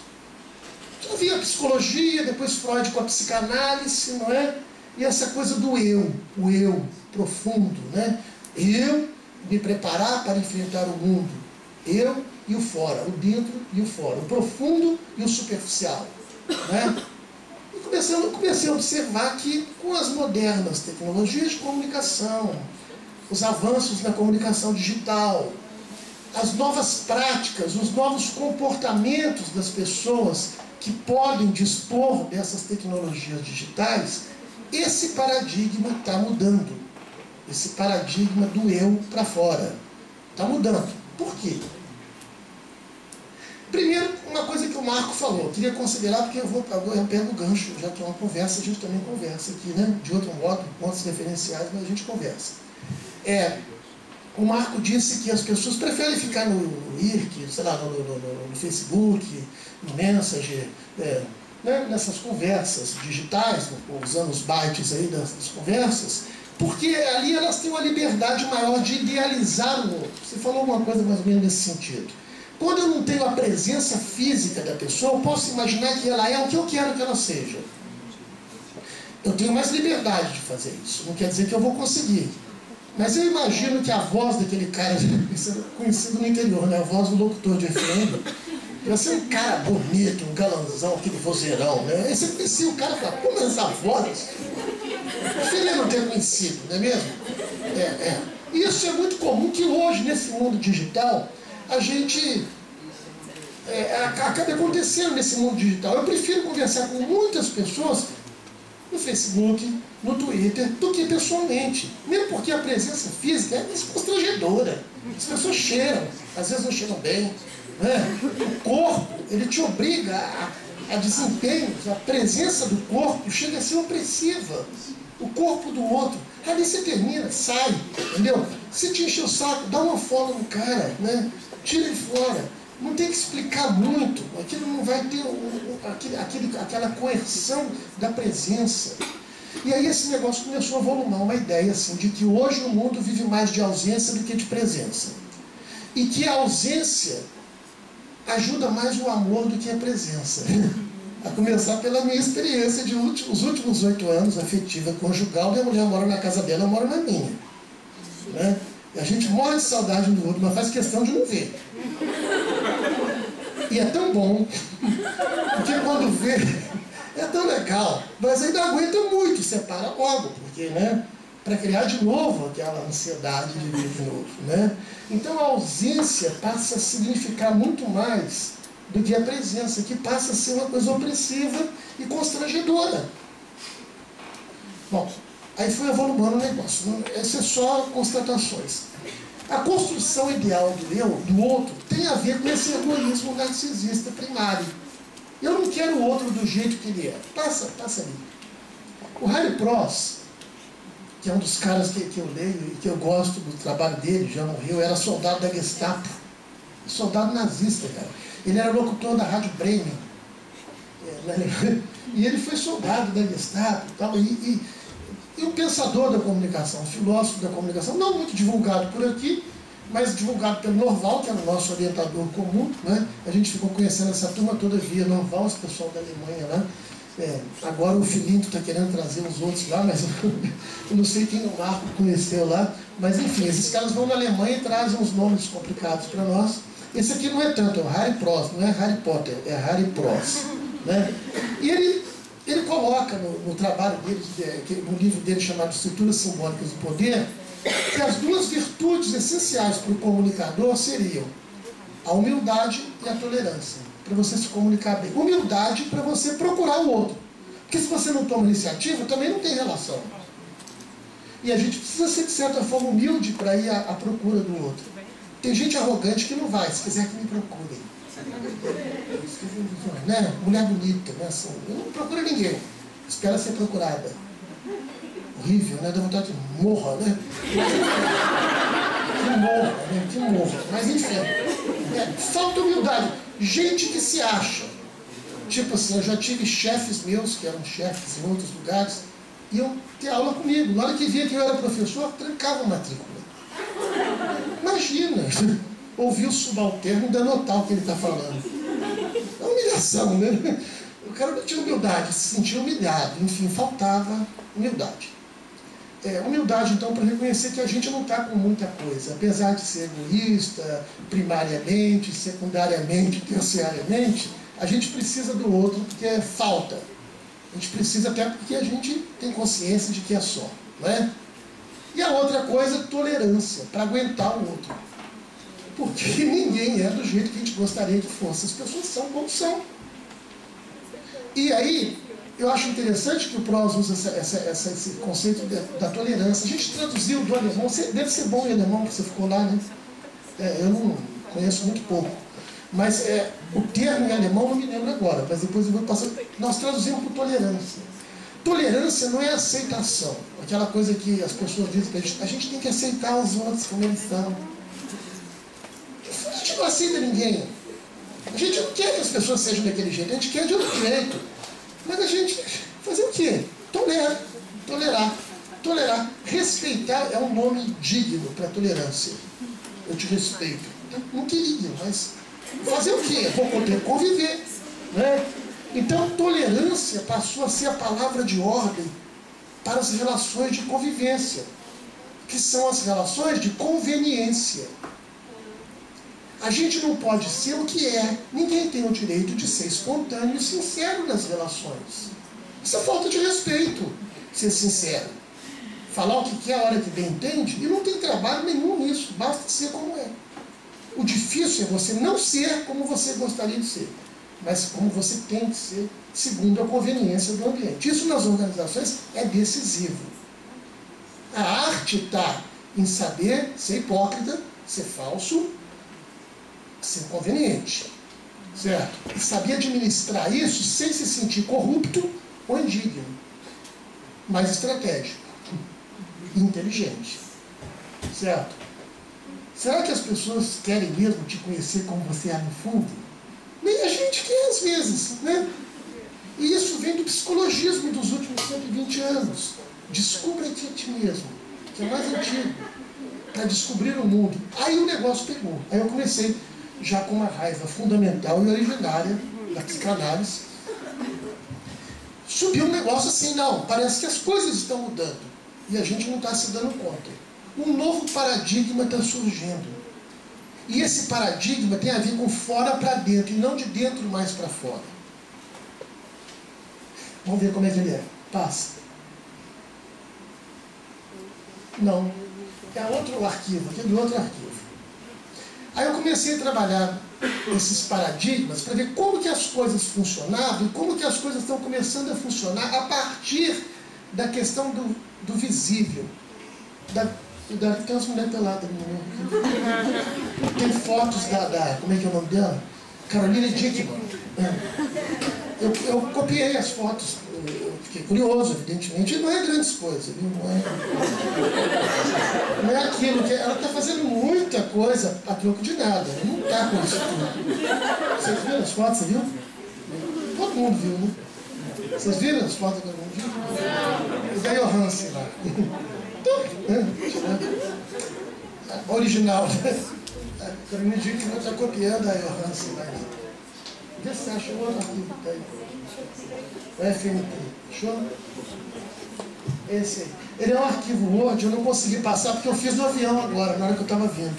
Já havia a psicologia, depois Freud com a psicanálise, não é? E essa coisa do eu, o eu profundo, né? Eu me preparar para enfrentar o mundo. Eu e o fora, o dentro e o fora, o profundo e o superficial, né? E comecei a observar que com as modernas tecnologias de comunicação, os avanços na comunicação digital, as novas práticas, os novos comportamentos das pessoas que podem dispor dessas tecnologias digitais, esse paradigma está mudando. Esse paradigma do eu para fora está mudando. Por quê? Primeiro, uma coisa que o Marco falou, eu queria considerar, porque eu pego o gancho, já que é uma conversa, a gente também conversa aqui, né? De outro modo, pontos referenciais, mas a gente conversa. O Marco disse que as pessoas preferem ficar no IRC, sei lá, no Facebook, no Messenger, né, nessas conversas digitais, usando os bytes aí das conversas, porque ali elas têm uma liberdade maior de idealizar o outro. Você falou uma coisa mais ou menos nesse sentido. Quando eu não tenho a presença física da pessoa, eu posso imaginar que ela é o que eu quero que ela seja. Eu tenho mais liberdade de fazer isso. Não quer dizer que eu vou conseguir. Mas eu imagino que a voz daquele cara, conhecido no interior, né? A voz do locutor de FM, vai ser um cara bonito, um galanzão, aquele vozeirão, né? Aí você conhecia o cara e fala, pô, mas essa voz, ele não ter conhecido, não é mesmo? E isso é muito comum que hoje, nesse mundo digital, a gente acaba acontecendo nesse mundo digital. Eu prefiro conversar com muitas pessoas no Facebook, no Twitter, do que pessoalmente. Mesmo porque a presença física é constrangedora. As pessoas cheiram, às vezes não cheiram bem, né? O corpo, ele te obriga a desempenhos, a presença do corpo chega a ser opressiva. O corpo do outro. Ali você termina, sai, entendeu? Se te encher o saco, dá uma folga no cara, né? Tira ele fora. Não tem que explicar muito, aquilo não vai ter aquela coerção da presença. E aí esse negócio começou a volumar uma ideia assim, de que hoje o mundo vive mais de ausência do que de presença. E que a ausência ajuda mais o amor do que a presença. A começar pela minha experiência de os últimos 8 anos, afetiva, conjugal, minha mulher mora na casa dela, eu moro na minha. Né? E a gente morre de saudade um do outro, mas faz questão de não ver. E é tão bom, porque quando vê, é tão legal, mas ainda aguenta muito, separa logo, porque, né, para criar de novo aquela ansiedade de ver de novo, né? Então a ausência passa a significar muito mais do que a presença, que passa a ser uma coisa opressiva e constrangedora. Bom, aí foi evoluindo o negócio, essas só constatações. A construção ideal do eu, do outro, tem a ver com esse egoísmo narcisista primário. Eu não quero o outro do jeito que ele é. Passa ali. O Harry Pross, que é um dos caras que eu leio e que eu gosto do trabalho dele, já morreu, era soldado da Gestapo. Soldado nazista, cara. Ele era locutor da Rádio Bremen. E ele foi soldado da Gestapo e tal. E um pensador da comunicação, um filósofo da comunicação, não muito divulgado por aqui, mas divulgado pelo Norval, que era o nosso orientador comum, né? A gente ficou conhecendo essa turma toda via Norval, esse pessoal da Alemanha lá. Agora o Filinto está querendo trazer os outros lá, mas eu não sei quem o Marco conheceu lá. Mas enfim, esses caras vão na Alemanha e trazem uns nomes complicados para nós. Esse aqui não é tanto, é o Harry Pross, não é Harry Potter, é Harry Pross, né? E ele coloca no trabalho dele, no livro dele chamado Estruturas Simbólicas do Poder, que as duas virtudes essenciais para o comunicador seriam a humildade e a tolerância, para você se comunicar bem. Humildade para você procurar o outro, porque se você não toma iniciativa, também não tem relação. E a gente precisa ser, de certa forma, humilde para ir à procura do outro. Tem gente arrogante que não vai, se quiser que me procurem. Né? Mulher bonita, né? Assim, eu não procuro ninguém, espera ser procurada. Horrível, né? Dá vontade de morra, né? Que morra, né? Que morra. Mas enfim, falta humildade. Gente que se acha. Tipo assim, eu já tive chefes meus, que eram chefes em outros lugares, iam ter aula comigo. Na hora que via que eu era professor, trancava a matrícula. Imagina, ouvir o subalterno ainda notar o que ele está falando. É uma humilhação, né? O cara não tinha humildade, se sentia humilhado. Enfim, faltava humildade. Humildade, então, para reconhecer que a gente não está com muita coisa. Apesar de ser egoísta, primariamente, secundariamente, terciariamente, a gente precisa do outro porque falta. A gente precisa até porque a gente tem consciência de que é só, não é? E a outra coisa, tolerância, para aguentar o outro. Porque ninguém é do jeito que a gente gostaria que fosse. As pessoas são como são. E aí, eu acho interessante que o Pross usa esse conceito da tolerância. A gente traduziu do alemão, deve ser bom em alemão, porque você ficou lá, né? Eu não conheço muito pouco. Mas o termo em alemão não me lembro agora, mas depois eu vou passar. Nós traduzimos por tolerância. Tolerância não é aceitação. Aquela coisa que as pessoas dizem pra gente, a gente tem que aceitar os outros como eles são. A gente não aceita ninguém. A gente não quer que as pessoas sejam daquele jeito, a gente quer de outro jeito. Mas a gente fazer o quê? Tolerar. Respeitar é um nome digno para tolerância. Eu te respeito. Eu não queria, mas fazer o quê? Vou poder conviver, né? Então, tolerância passou a ser a palavra de ordem para as relações de convivência, que são as relações de conveniência. A gente não pode ser o que é. Ninguém tem o direito de ser espontâneo e sincero nas relações. Isso é falta de respeito, ser sincero. Falar o que quer a hora que bem entende, e não tem trabalho nenhum nisso, basta ser como é. O difícil é você não ser como você gostaria de ser, mas como você tem que ser, segundo a conveniência do ambiente. Isso nas organizações é decisivo. A arte está em saber ser hipócrita, ser falso, ser conveniente, certo? E saber administrar isso sem se sentir corrupto ou indigno, mas estratégico, inteligente, certo? Será que as pessoas querem mesmo te conhecer como você é no fundo? Nem a gente quer às vezes, né? E isso vem do psicologismo dos últimos 120 anos. Descubra-te a ti mesmo, que é mais antigo, para descobrir o mundo. Aí o negócio pegou. Aí eu comecei já com uma raiva fundamental e originária da psicanálise. Subiu um negócio assim, não, parece que as coisas estão mudando e a gente não está se dando conta. Um novo paradigma está surgindo. E esse paradigma tem a ver com fora para dentro, e não de dentro mais para fora. Vamos ver como é que ele é. Passa. Não. É outro arquivo, aquele outro arquivo. Aí eu comecei a trabalhar esses paradigmas para ver como que as coisas funcionavam e como que as coisas estão começando a funcionar a partir da questão do visível. Tem umas mulheres peladas ali, né? Tem fotos como é que é o nome dela? Caroline Dickman. Eu copiei as fotos, eu fiquei curioso, evidentemente, e não é grandes coisas, viu? Não é aquilo que ela está fazendo muita coisa a troco de nada, não está com isso tudo. Vocês viram as fotos, você viu? Todo mundo viu, né? Vocês viram as fotos que todo mundo viu? E da Johansen lá. original. A Carolina diz que não está copiando a Johansen. Vê se você acha o outro arquivo que está aí. O FMT. Achou? Esse aí. Ele é um arquivo Word, eu não consegui passar porque eu fiz no avião agora, na hora que eu estava vindo.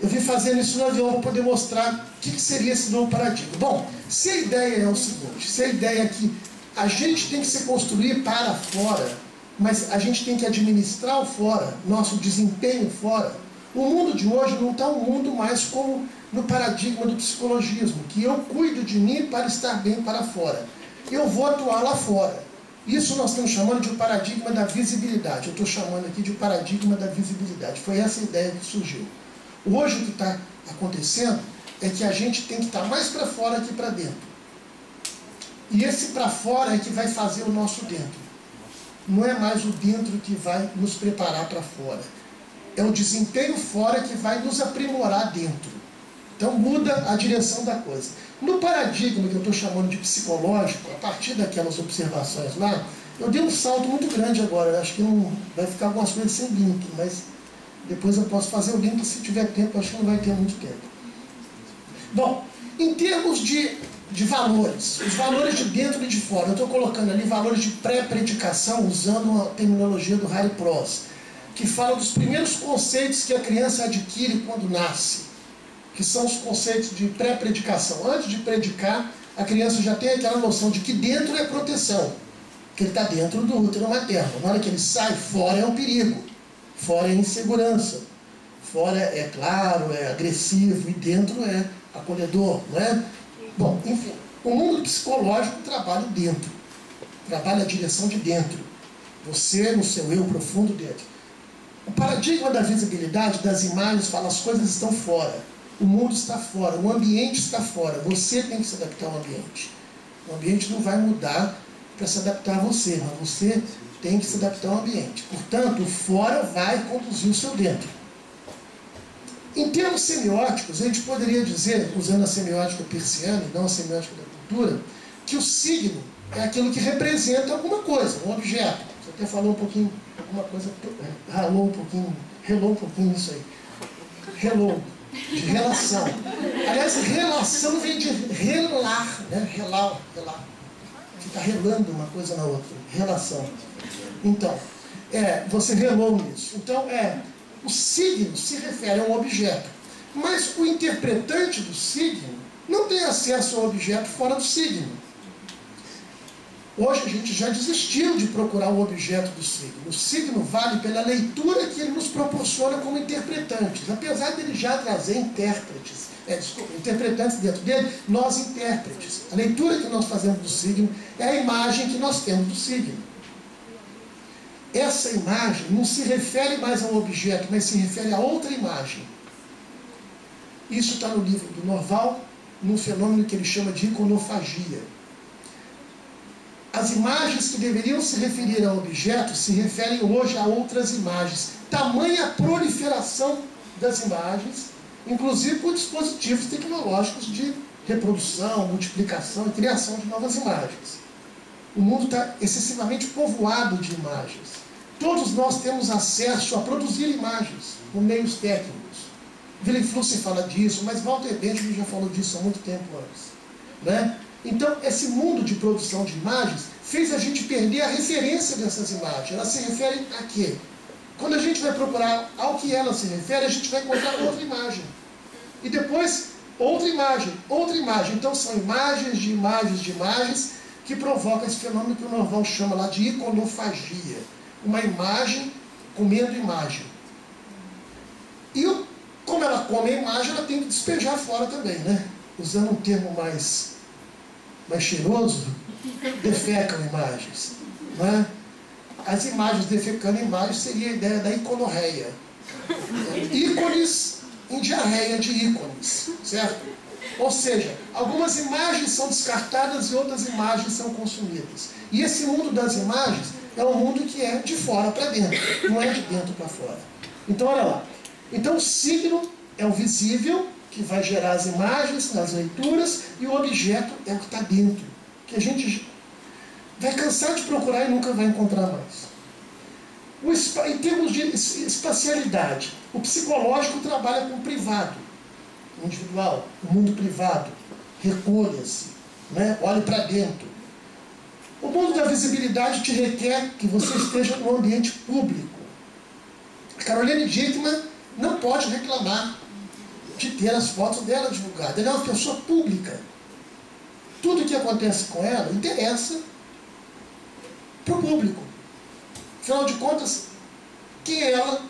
Eu vim fazendo isso no avião para poder mostrar o que seria esse novo paradigma. Bom, se a ideia é o seguinte, se a ideia é que a gente tem que se construir para fora, mas a gente tem que administrar o fora, nosso desempenho fora, o mundo de hoje não está um mundo mais como no paradigma do psicologismo, que eu cuido de mim para estar bem para fora. Eu vou atuar lá fora. Isso nós estamos chamando de paradigma da visibilidade. Eu estou chamando aqui de paradigma da visibilidade. Foi essa a ideia que surgiu. Hoje o que está acontecendo é que a gente tem que estar mais para fora que para dentro. E esse para fora é que vai fazer o nosso dentro. Não é mais o dentro que vai nos preparar para fora. É o desempenho fora que vai nos aprimorar dentro. Então muda a direção da coisa. No paradigma que eu estou chamando de psicológico, a partir daquelas observações lá, eu dei um salto muito grande agora. Eu acho que não vai ficar algumas coisas sem link, mas depois eu posso fazer o link se tiver tempo. Acho que não vai ter muito tempo. Bom, em termos de valores, os valores de dentro e de fora, eu estou colocando ali valores de pré-predicação, usando a terminologia do Harry Pross, que fala dos primeiros conceitos que a criança adquire quando nasce, que são os conceitos de pré-predicação. Antes de predicar, a criança já tem aquela noção de que dentro é proteção, que ele está dentro do útero materno. Na hora que ele sai, fora é um perigo, fora é insegurança, fora é claro, é agressivo, e dentro é acolhedor, não é? Bom, enfim, o mundo psicológico trabalha dentro, trabalha a direção de dentro, você no seu eu profundo dentro. O paradigma da visibilidade, das imagens, fala as coisas estão fora. O mundo está fora, o ambiente está fora. Você tem que se adaptar ao ambiente. O ambiente não vai mudar para se adaptar a você, mas você tem que se adaptar ao ambiente. Portanto, o fora vai conduzir o seu dentro. Em termos semióticos, a gente poderia dizer, usando a semiótica persiana e não a semiótica da cultura, que o signo é aquilo que representa alguma coisa, um objeto. Você até falou um pouquinho, alguma coisa, relou um pouquinho nisso aí. Relou. De relação. Aliás, relação vem de relar, né? Relar. Fica relando uma coisa na outra. Relação. Então, você relou nisso. Então, o signo se refere a um objeto. Mas o interpretante do signo não tem acesso ao objeto fora do signo. Hoje a gente já desistiu de procurar o objeto do signo. O signo vale pela leitura que ele nos proporciona como interpretantes. Apesar dele já trazer interpretantes dentro dele, nós intérpretes. A leitura que nós fazemos do signo é a imagem que nós temos do signo. Essa imagem não se refere mais a um objeto, mas se refere a outra imagem. Isso está no livro do Norval, num fenômeno que ele chama de iconofagia. As imagens que deveriam se referir a objetos se referem hoje a outras imagens. Tamanha proliferação das imagens, inclusive por dispositivos tecnológicos de reprodução, multiplicação e criação de novas imagens. O mundo está excessivamente povoado de imagens. Todos nós temos acesso a produzir imagens por meios técnicos. Willem Flusser fala disso, mas Walter Benjamin já falou disso há muito tempo antes, né? Então, esse mundo de produção de imagens fez a gente perder a referência dessas imagens. Elas se referem a quê? Quando a gente vai procurar ao que ela se refere, a gente vai encontrar outra imagem. E depois, outra imagem, outra imagem. Então, são imagens de imagens de imagens que provocam esse fenômeno que o Norval chama lá de iconofagia. Uma imagem comendo imagem. E como ela come a imagem, ela tem que despejar fora também, né? Usando um termo mais cheiroso, defecam imagens, né? As imagens defecando imagens seria a ideia da iconorreia. Ícones em diarreia de ícones, certo? Ou seja, algumas imagens são descartadas e outras imagens são consumidas. E esse mundo das imagens é um mundo que é de fora para dentro, não é de dentro para fora. Então, olha lá. Então, o signo é o visível, que vai gerar as imagens, as leituras, e o objeto é o que está dentro, que a gente vai cansar de procurar e nunca vai encontrar mais. Em termos de espacialidade, o psicológico trabalha com o privado, o individual, o mundo privado. Recolha-se, né? Olhe para dentro. O mundo da visibilidade te requer que você esteja no ambiente público. A Caroline Dickmann não pode reclamar de ter as fotos dela divulgadas. Ela é uma pessoa pública. Tudo o que acontece com ela interessa para o público. Afinal de contas, quem é ela,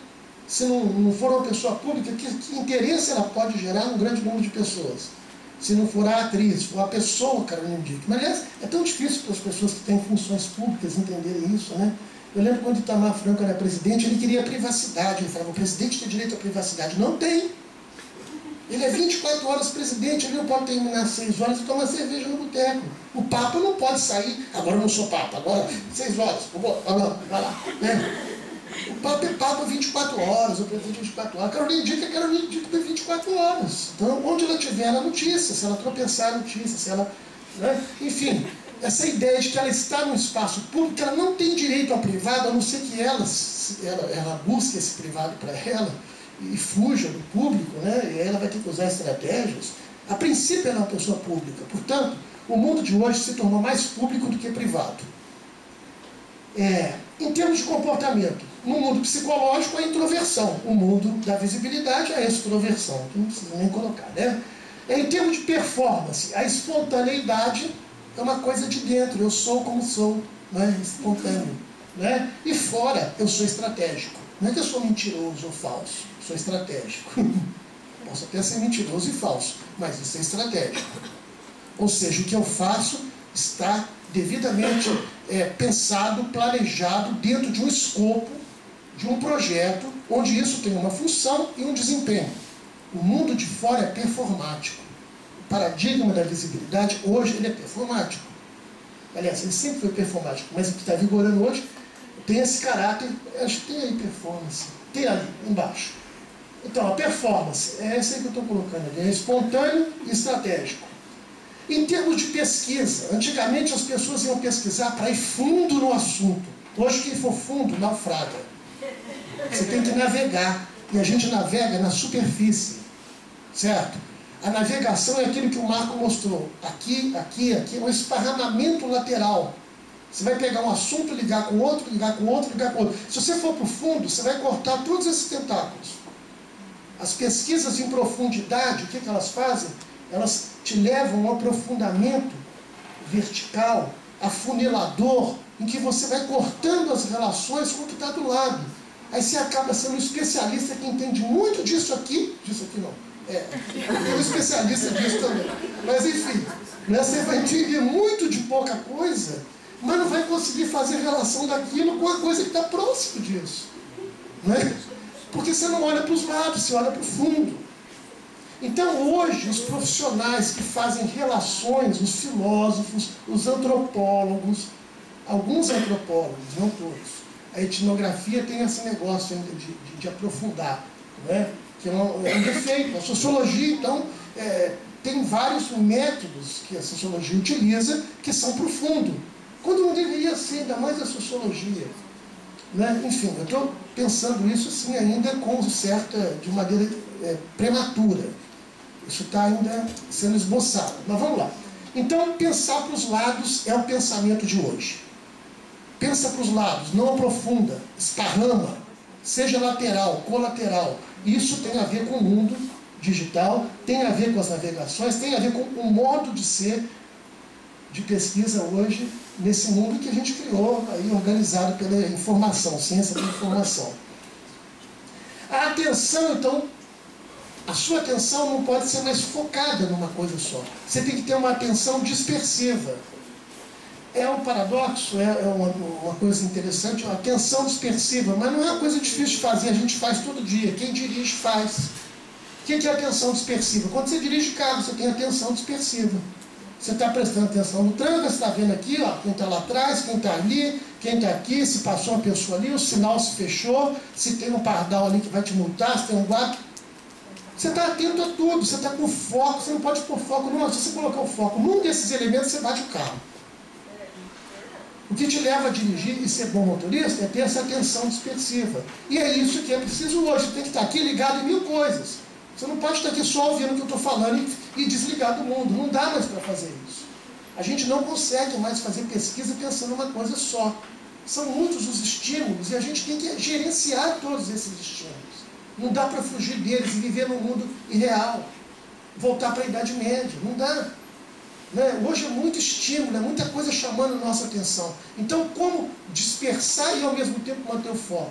se não for uma pessoa pública, que interesse ela pode gerar num grande número de pessoas? Se não for a atriz, for a pessoa, Caroline Dickmann. Aliás, é tão difícil para as pessoas que têm funções públicas entenderem isso, né? Eu lembro quando Itamar Franco era presidente, ele queria privacidade. Ele falava, o presidente tem direito à privacidade. Não tem. Ele é 24 horas presidente, ele não pode terminar às 6 horas e tomar cerveja no boteco. O Papa não pode sair, agora eu não sou Papa, agora 6 horas, vai lá. Né? O Papa é Papa 24 horas, o presidente 24 horas. A Caroline Dickmann é Caroline Dickmann 24 horas. Então, onde ela tiver a notícia, se ela tropeçar a notícia, se ela... Né? Enfim, essa ideia de que ela está no espaço público, ela não tem direito ao privado, a não ser que ela busque esse privado para ela, e fuja do público, né? E aí ela vai ter que usar estratégias. A princípio ela é uma pessoa pública, portanto, o mundo de hoje se tornou mais público do que privado. Em termos de comportamento, no mundo psicológico, a introversão, o mundo da visibilidade, a extroversão, que não precisa nem colocar, né? Em termos de performance, a espontaneidade é uma coisa de dentro, eu sou como sou, né? Espontâneo, né? E fora, eu sou estratégico. Não é que eu sou mentiroso ou falso, sou estratégico. Posso até ser mentiroso e falso, mas isso é estratégico. Ou seja, o que eu faço está devidamente pensado, planejado dentro de um escopo, de um projeto, onde isso tem uma função e um desempenho. O mundo de fora é performático. O paradigma da visibilidade, hoje, ele é performático. Aliás, ele sempre foi performático, mas o que está vigorando hoje tem esse caráter, acho que tem aí performance, tem ali, embaixo. Então, a performance, é essa aí que eu estou colocando ali, é espontâneo e estratégico. Em termos de pesquisa, antigamente as pessoas iam pesquisar para ir fundo no assunto. Hoje, quem for fundo, naufraga. Você tem que navegar, e a gente navega na superfície, certo? A navegação é aquilo que o Marco mostrou. Aqui, aqui, aqui, um esparramamento lateral. Você vai pegar um assunto, ligar com outro, ligar com outro, ligar com outro. Se você for para o fundo, você vai cortar todos esses tentáculos. As pesquisas em profundidade, o que elas fazem? Elas te levam a um aprofundamento vertical, afunilador, em que você vai cortando as relações com o que está do lado. Aí você acaba sendo um especialista que entende muito disso aqui não. Tem um especialista disso também. Mas enfim, né, você vai entender muito de pouca coisa, mas não vai conseguir fazer relação daquilo com a coisa que está próximo disso. Né? Porque você não olha para os lados, você olha para o fundo. Então hoje, os profissionais que fazem relações, os filósofos, os antropólogos, alguns antropólogos, não todos, a etnografia tem esse negócio ainda de aprofundar, né? Que é um defeito. A sociologia, então, tem vários métodos que a sociologia utiliza que são profundos, quando não deveria ser, ainda mais a sociologia. Né? Enfim, eu estou pensando isso assim, ainda de maneira prematura. Isso está ainda sendo esboçado. Mas vamos lá. Então, pensar para os lados é o pensamento de hoje. Pensa para os lados, não aprofunda, esparrama, seja lateral, colateral. Isso tem a ver com o mundo digital, tem a ver com as navegações, tem a ver com o modo de ser de pesquisa hoje, nesse mundo que a gente criou, aí, organizado pela informação, ciência da informação. A atenção, então, a sua atenção não pode ser mais focada numa coisa só. Você tem que ter uma atenção dispersiva. É um paradoxo, uma coisa interessante, uma atenção dispersiva, mas não é uma coisa difícil de fazer, a gente faz todo dia, quem dirige faz. O que é atenção dispersiva? Quando você dirige carro, você tem atenção dispersiva. Você está prestando atenção no trânsito, você está vendo aqui, ó, quem está lá atrás, quem está ali, quem está aqui, se passou uma pessoa ali, o sinal se fechou, se tem um pardal ali que vai te multar, se tem um guarda. Você está atento a tudo, você está com foco, você não pode pôr foco numa. Se você colocar o foco num desses elementos, você bate o carro. O que te leva a dirigir e ser bom motorista é ter essa atenção dispersiva. E é isso que é preciso hoje. Você tem que estar aqui ligado em 1000 coisas. Você não pode estar aqui só ouvindo o que eu estou falando e desligar do mundo. Não dá mais para fazer isso. A gente não consegue mais fazer pesquisa pensando em uma coisa só. São muitos os estímulos e a gente tem que gerenciar todos esses estímulos. Não dá para fugir deles e viver num mundo irreal. Voltar para a Idade Média. Não dá. Né? Hoje é muito estímulo, é muita coisa chamando a nossa atenção. Então, como dispersar e ao mesmo tempo manter o foco?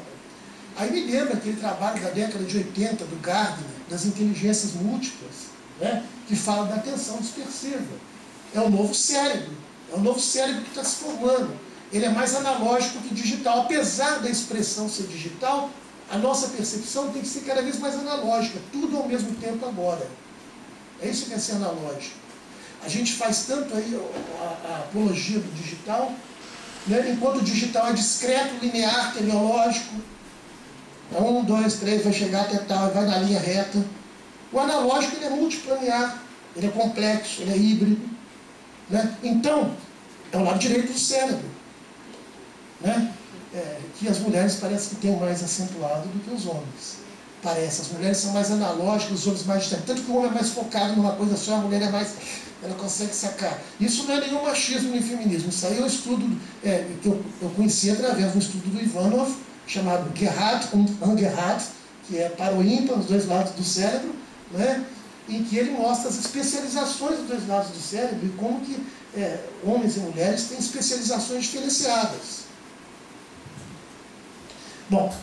Aí me lembra aquele trabalho da década de 80, do Gardner, das inteligências múltiplas, né? Que fala da atenção dispersiva. É o novo cérebro. É o novo cérebro que está se formando. Ele é mais analógico que digital. Apesar da expressão ser digital, a nossa percepção tem que ser cada vez mais analógica. Tudo ao mesmo tempo agora. É isso que é ser analógico. A gente faz tanto aí a apologia do digital, né? Enquanto o digital é discreto, linear, teleológico, 1, 2, 3, vai chegar até tal, vai na linha reta. O analógico ele é multiplanear, ele é complexo, ele é híbrido. Né? Então, é o lado direito do cérebro. Né? Que as mulheres parecem que têm mais acentuado do que os homens. Parece, as mulheres são mais analógicas, os homens mais distantes. Tanto que o homem é mais focado numa coisa só, a mulher é mais... Ela consegue sacar. Isso não é nenhum machismo nem feminismo. Isso aí é um estudo que eu conheci através do estudo do Ivanov, chamado Gerhard und Ungerhard, que é para o ímpar, os dois lados do cérebro, né? Em que ele mostra as especializações dos dois lados do cérebro e como que homens e mulheres têm especializações diferenciadas. Bom,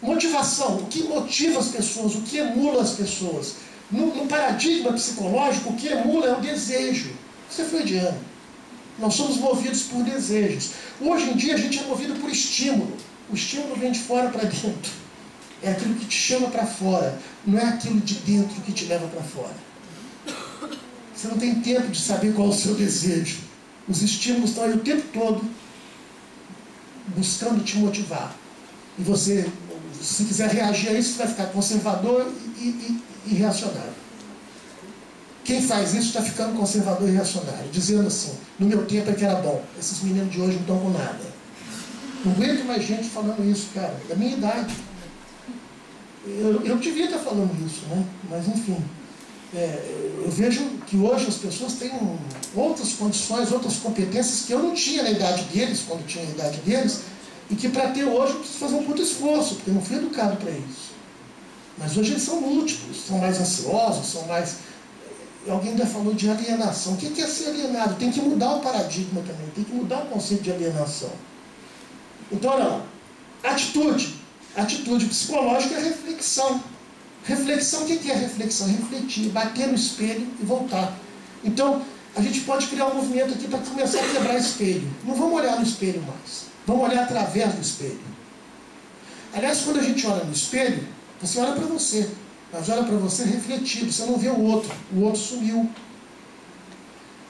motivação. O que motiva as pessoas? O que emula as pessoas? No paradigma psicológico, o que emula é o desejo. Isso é freudiano. Nós somos movidos por desejos. Hoje em dia a gente é movido por estímulo. O estímulo vem de fora para dentro. É aquilo que te chama para fora. Não é aquilo de dentro que te leva para fora. Você não tem tempo de saber qual é o seu desejo. Os estímulos estão aí o tempo todo buscando te motivar. E você, se quiser reagir a isso, você vai ficar conservador e reacionário. Quem faz isso está ficando conservador e reacionário, dizendo assim, no meu tempo é que era bom, esses meninos de hoje não estão com nada. Não aguento mais gente falando isso, cara, da minha idade. Eu devia estar falando isso, né? Mas enfim, eu vejo que hoje as pessoas têm outras condições, outras competências que eu não tinha na idade deles, quando tinha a idade deles, e que para ter hoje eu preciso fazer um puto esforço, porque eu não fui educado para isso. Mas hoje eles são múltiplos, são mais ansiosos, são mais... Alguém ainda falou de alienação. O que é ser alienado? Tem que mudar o paradigma também, tem que mudar o conceito de alienação. Então, olha lá. Atitude. Atitude psicológica é reflexão. Reflexão, o que é reflexão? Refletir, bater no espelho e voltar. Então, a gente pode criar um movimento aqui para começar a quebrar espelho. Não vamos olhar no espelho mais. Vamos olhar através do espelho. Aliás, quando a gente olha no espelho, você olha para você, mas olha para você refletido, você não vê o outro sumiu.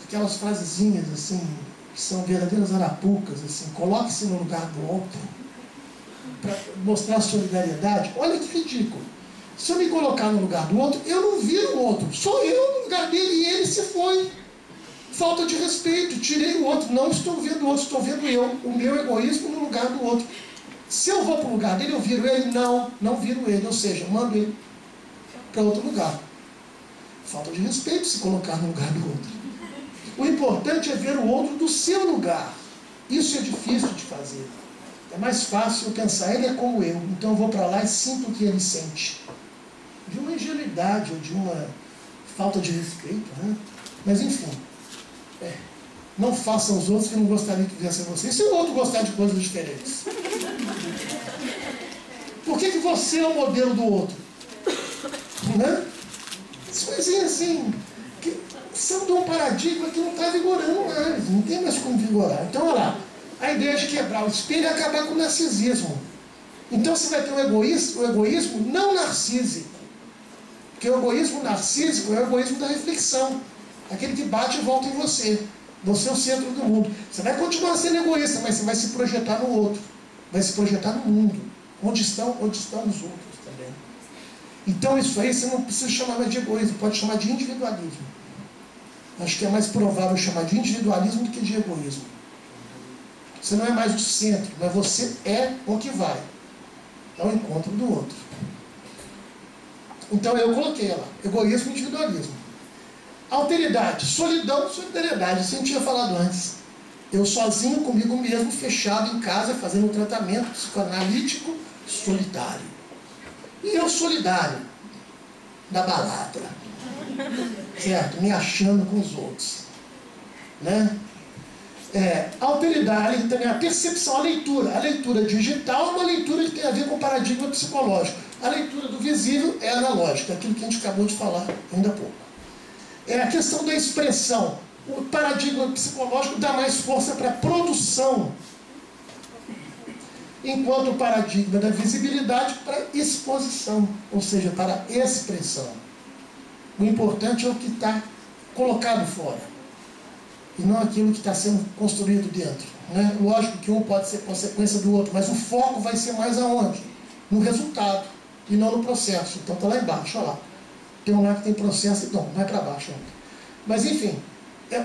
Aquelas frasezinhas assim, que são verdadeiras arapucas, assim, coloque-se no lugar do outro, para mostrar solidariedade. Olha que ridículo. Se eu me colocar no lugar do outro, eu não viro o outro, sou eu no lugar dele e ele se foi. Falta de respeito, tirei o outro, não estou vendo o outro, estou vendo eu, o meu egoísmo no lugar do outro. Se eu vou para o lugar dele, eu viro ele? Não viro ele, ou seja, eu mando ele para outro lugar. Falta de respeito se colocar no lugar do outro. O importante é ver o outro do seu lugar. Isso é difícil de fazer. É mais fácil eu pensar, ele é como eu, então eu vou para lá e sinto o que ele sente. De uma ingenuidade ou de uma falta de respeito, né? Mas enfim, não faça aos outros que não gostariam que fizessem a você. E se o outro gostar de coisas diferentes? Por que você é o modelo do outro? Né? As coisinhas assim, que são de um paradigma que não está vigorando mais, não tem mais como vigorar. Então, olha lá, a ideia de quebrar o espelho é acabar com o narcisismo. Então você vai ter o egoísmo não narcísico. Porque o egoísmo narcísico é o egoísmo da reflexão. Aquele que bate e volta em você. Você é o centro do mundo. Você vai continuar sendo egoísta, mas você vai se projetar no outro. Vai se projetar no mundo. Onde estão os outros também. Então isso aí você não precisa chamar mais de egoísmo, pode chamar de individualismo. Acho que é mais provável chamar de individualismo do que de egoísmo. Você não é mais o centro, mas você é o que vai ao encontro do outro. Então eu coloquei lá, egoísmo e individualismo. Alteridade, solidão, solidariedade, isso a gente tinha falado antes. Eu sozinho comigo mesmo, fechado em casa, fazendo um tratamento psicoanalítico solitário. E eu solidário, da balada, certo? Me achando com os outros, né? Alteridade também, a percepção, a leitura digital é uma leitura que tem a ver com o paradigma psicológico. A leitura do visível é analógica, aquilo que a gente acabou de falar ainda há pouco. É a questão da expressão. O paradigma psicológico dá mais força para a produção, enquanto o paradigma da visibilidade para exposição, ou seja, para expressão. O importante é o que está colocado fora, e não aquilo que está sendo construído dentro, né? Lógico que um pode ser consequência do outro, mas o foco vai ser mais aonde? No resultado, e não no processo. Então está lá embaixo, olha lá. Tem um lá que tem processo, não, vai para baixo. Mas enfim,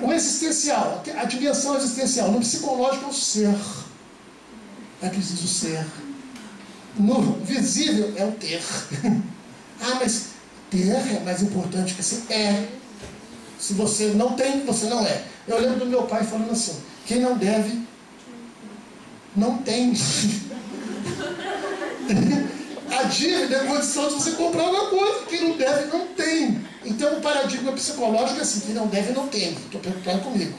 o existencial, a dimensão existencial. No psicológico é o ser. É preciso ser. No visível é o ter. Ah, mas ter é mais importante que ser. Se você não tem, você não é. Eu lembro do meu pai falando assim: quem não deve, não tem. A dívida é a condição de você comprar alguma coisa. Quem não deve, não tem. Então o paradigma psicológico é assim: quem não deve, não tem. Estou preocupado comigo.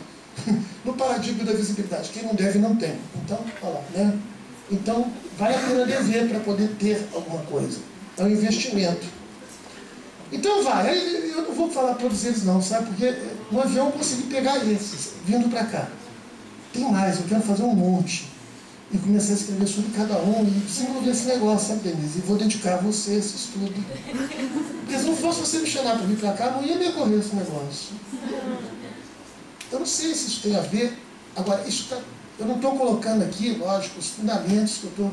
No paradigma da visibilidade, quem não deve, não tem. Então, olha lá, né? Então, vale a pena dever para poder ter alguma coisa. É um investimento. Então vai, eu não vou falar todos eles não, sabe? Porque no avião eu consegui pegar esses, vindo para cá. Tem mais, eu quero fazer um monte. E começar a escrever sobre cada um e desenvolver esse negócio, sabe, Denise? E vou dedicar a você esse estudo. Porque se não fosse você me chamar para vir para cá, não ia me ocorrer esse negócio. Eu não sei se isso tem a ver. Agora, isso tá, eu não estou colocando aqui, lógico, os fundamentos que eu estou,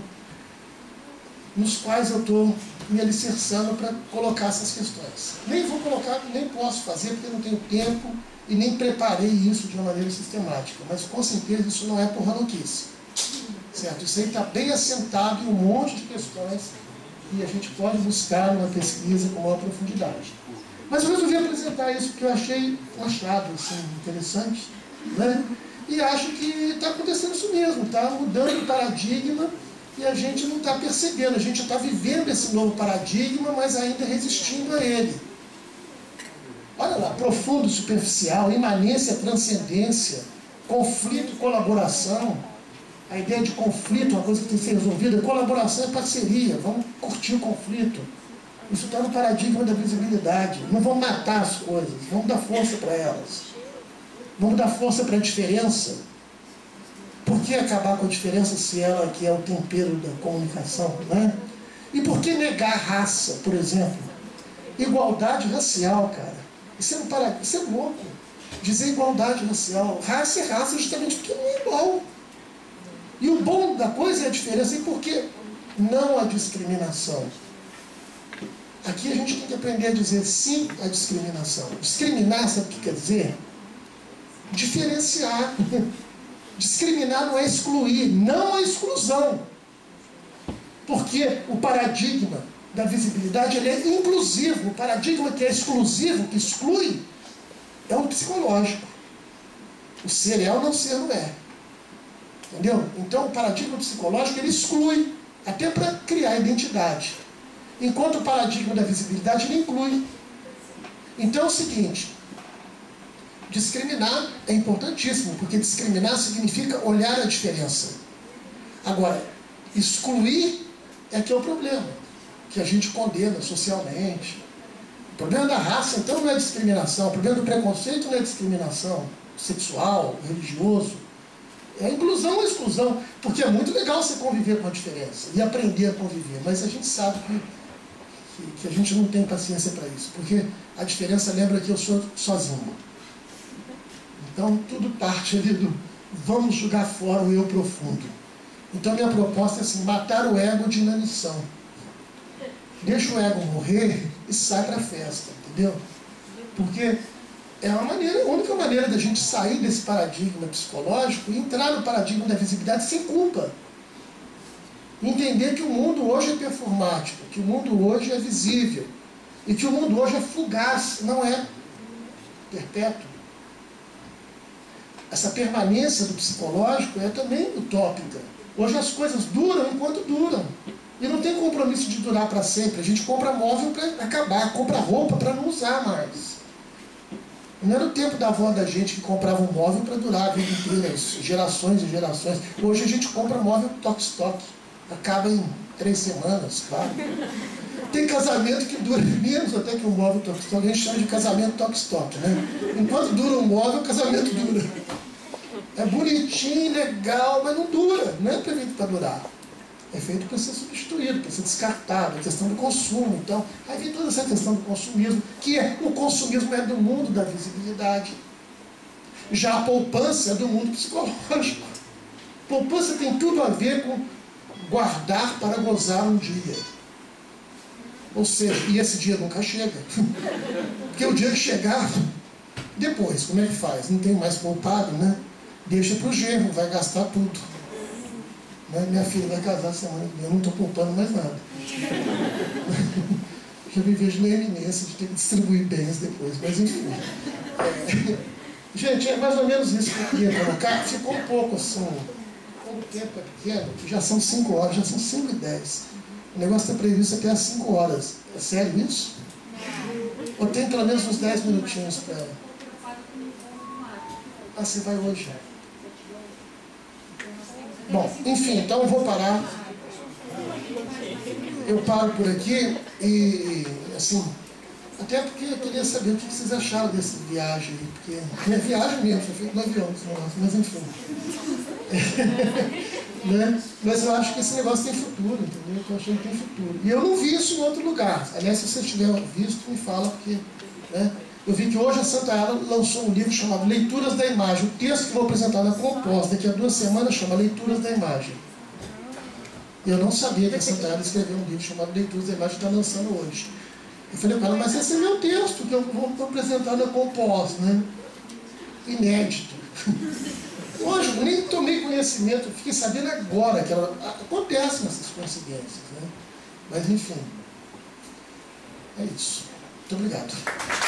nos quais eu estou me alicerçando para colocar essas questões. Nem vou colocar, nem posso fazer, porque eu não tenho tempo e nem preparei isso de uma maneira sistemática. Mas com certeza isso não é por maluquice. Certo? Isso aí está bem assentado em um monte de questões que a gente pode buscar numa pesquisa com maior profundidade. Mas eu resolvi apresentar isso porque eu achei um achado assim, interessante, né? E acho que está acontecendo isso mesmo, está mudando o paradigma e a gente não está percebendo, a gente está vivendo esse novo paradigma, mas ainda resistindo a ele. Olha lá, profundo, superficial, imanência, transcendência, conflito, colaboração. A ideia de conflito, uma coisa que tem que ser resolvida, colaboração é parceria, vamos curtir o conflito. Isso está no paradigma da visibilidade. Não vamos matar as coisas, vamos dar força para elas. Vamos dar força para a diferença. Por que acabar com a diferença se ela que é o tempero da comunicação, né? E por que negar raça, por exemplo? Igualdade racial, cara. Isso é louco. Dizer igualdade racial. Raça é raça justamente porque não é igual. E o bom da coisa é a diferença. E por que não a discriminação? Aqui a gente tem que aprender a dizer sim à discriminação. Discriminar, sabe o que quer dizer? Diferenciar. Discriminar não é excluir, não a exclusão. Porque o paradigma da visibilidade ele é inclusivo. O paradigma que é exclusivo, que exclui, é o psicológico. O ser é, o não ser não é. Entendeu? Então o paradigma psicológico ele exclui, até para criar identidade. Enquanto o paradigma da visibilidade ele inclui. Então é o seguinte: discriminar é importantíssimo, porque discriminar significa olhar a diferença. Agora, excluir é que é o problema, que a gente condena socialmente. O problema da raça, então, não é discriminação. O problema do preconceito não é discriminação sexual, religioso. É inclusão ou exclusão, porque é muito legal você conviver com a diferença e aprender a conviver, mas a gente sabe que a gente não tem paciência para isso, porque a diferença lembra que eu sou sozinho. Então tudo parte ali do vamos jogar fora o eu profundo. Então minha proposta é assim: matar o ego de inanição. Deixa o ego morrer e sai para a festa, entendeu? Porque é a única maneira da gente sair desse paradigma psicológico e entrar no paradigma da visibilidade sem culpa. Entender que o mundo hoje é performático, que o mundo hoje é visível, e que o mundo hoje é fugaz, não é perpétuo. Essa permanência do psicológico é também utópica. Hoje as coisas duram enquanto duram. E não tem compromisso de durar para sempre. A gente compra móvel para acabar, compra roupa para não usar mais. Não era o tempo da avó da gente que comprava um móvel para durar a vida inteira, gerações e gerações. Hoje a gente compra móvel toque-estoque. Acaba em 3 semanas, claro. Tem casamento que dura menos até que um móvel toque-estoque. A gente chama de casamento toque-estoque, né? Enquanto dura um móvel, o casamento dura. É bonitinho, legal, mas não dura. Não é feito para durar. É feito para ser substituído, para ser descartado. É questão do consumo. Então, aí vem toda essa questão do consumismo, que o consumismo é do mundo da visibilidade. Já a poupança é do mundo psicológico. Poupança tem tudo a ver com guardar para gozar um dia. Ou seja, e esse dia nunca chega. Porque o dia que chegar, depois, como é que faz? Não tem mais poupado, né? Deixa para o genro, vai gastar tudo. Né? Minha filha vai casar semana que vem, eu não estou poupando mais nada. Já me vejo na eminência de ter que distribuir bens depois, mas enfim. Gente, é mais ou menos isso que eu queria colocar. Ficou um pouco assim, como o tempo é pequeno, já são 5 horas, já são 5h10. O negócio está previsto até às 5 horas. É sério isso? Ou tem pelo menos uns 10 minutinhos para... Ah, você vai hoje. Bom, enfim, então eu vou parar. Eu paro por aqui e, assim, até porque eu queria saber o que vocês acharam dessa viagem aí, porque é viagem mesmo, foi feito no avião, mas enfim. Né? Mas eu acho que esse negócio tem futuro, entendeu? Eu estou achando que tem futuro. E eu não vi isso em outro lugar. Aliás, se você tiver visto, me fala, porque... Né? Eu vi que hoje a Santa Ela lançou um livro chamado Leituras da Imagem. O texto que vou apresentar na Compós daqui a 2 semanas chama Leituras da Imagem. Eu não sabia que a Santa Ela escreveu um livro chamado Leituras da Imagem, que está lançando hoje. Eu falei para ela, mas esse é meu texto que eu vou apresentar na Compós, né? Inédito. Hoje, eu nem tomei conhecimento, eu fiquei sabendo agora que acontecem essas coincidências, né? Mas enfim, é isso. Muito obrigado.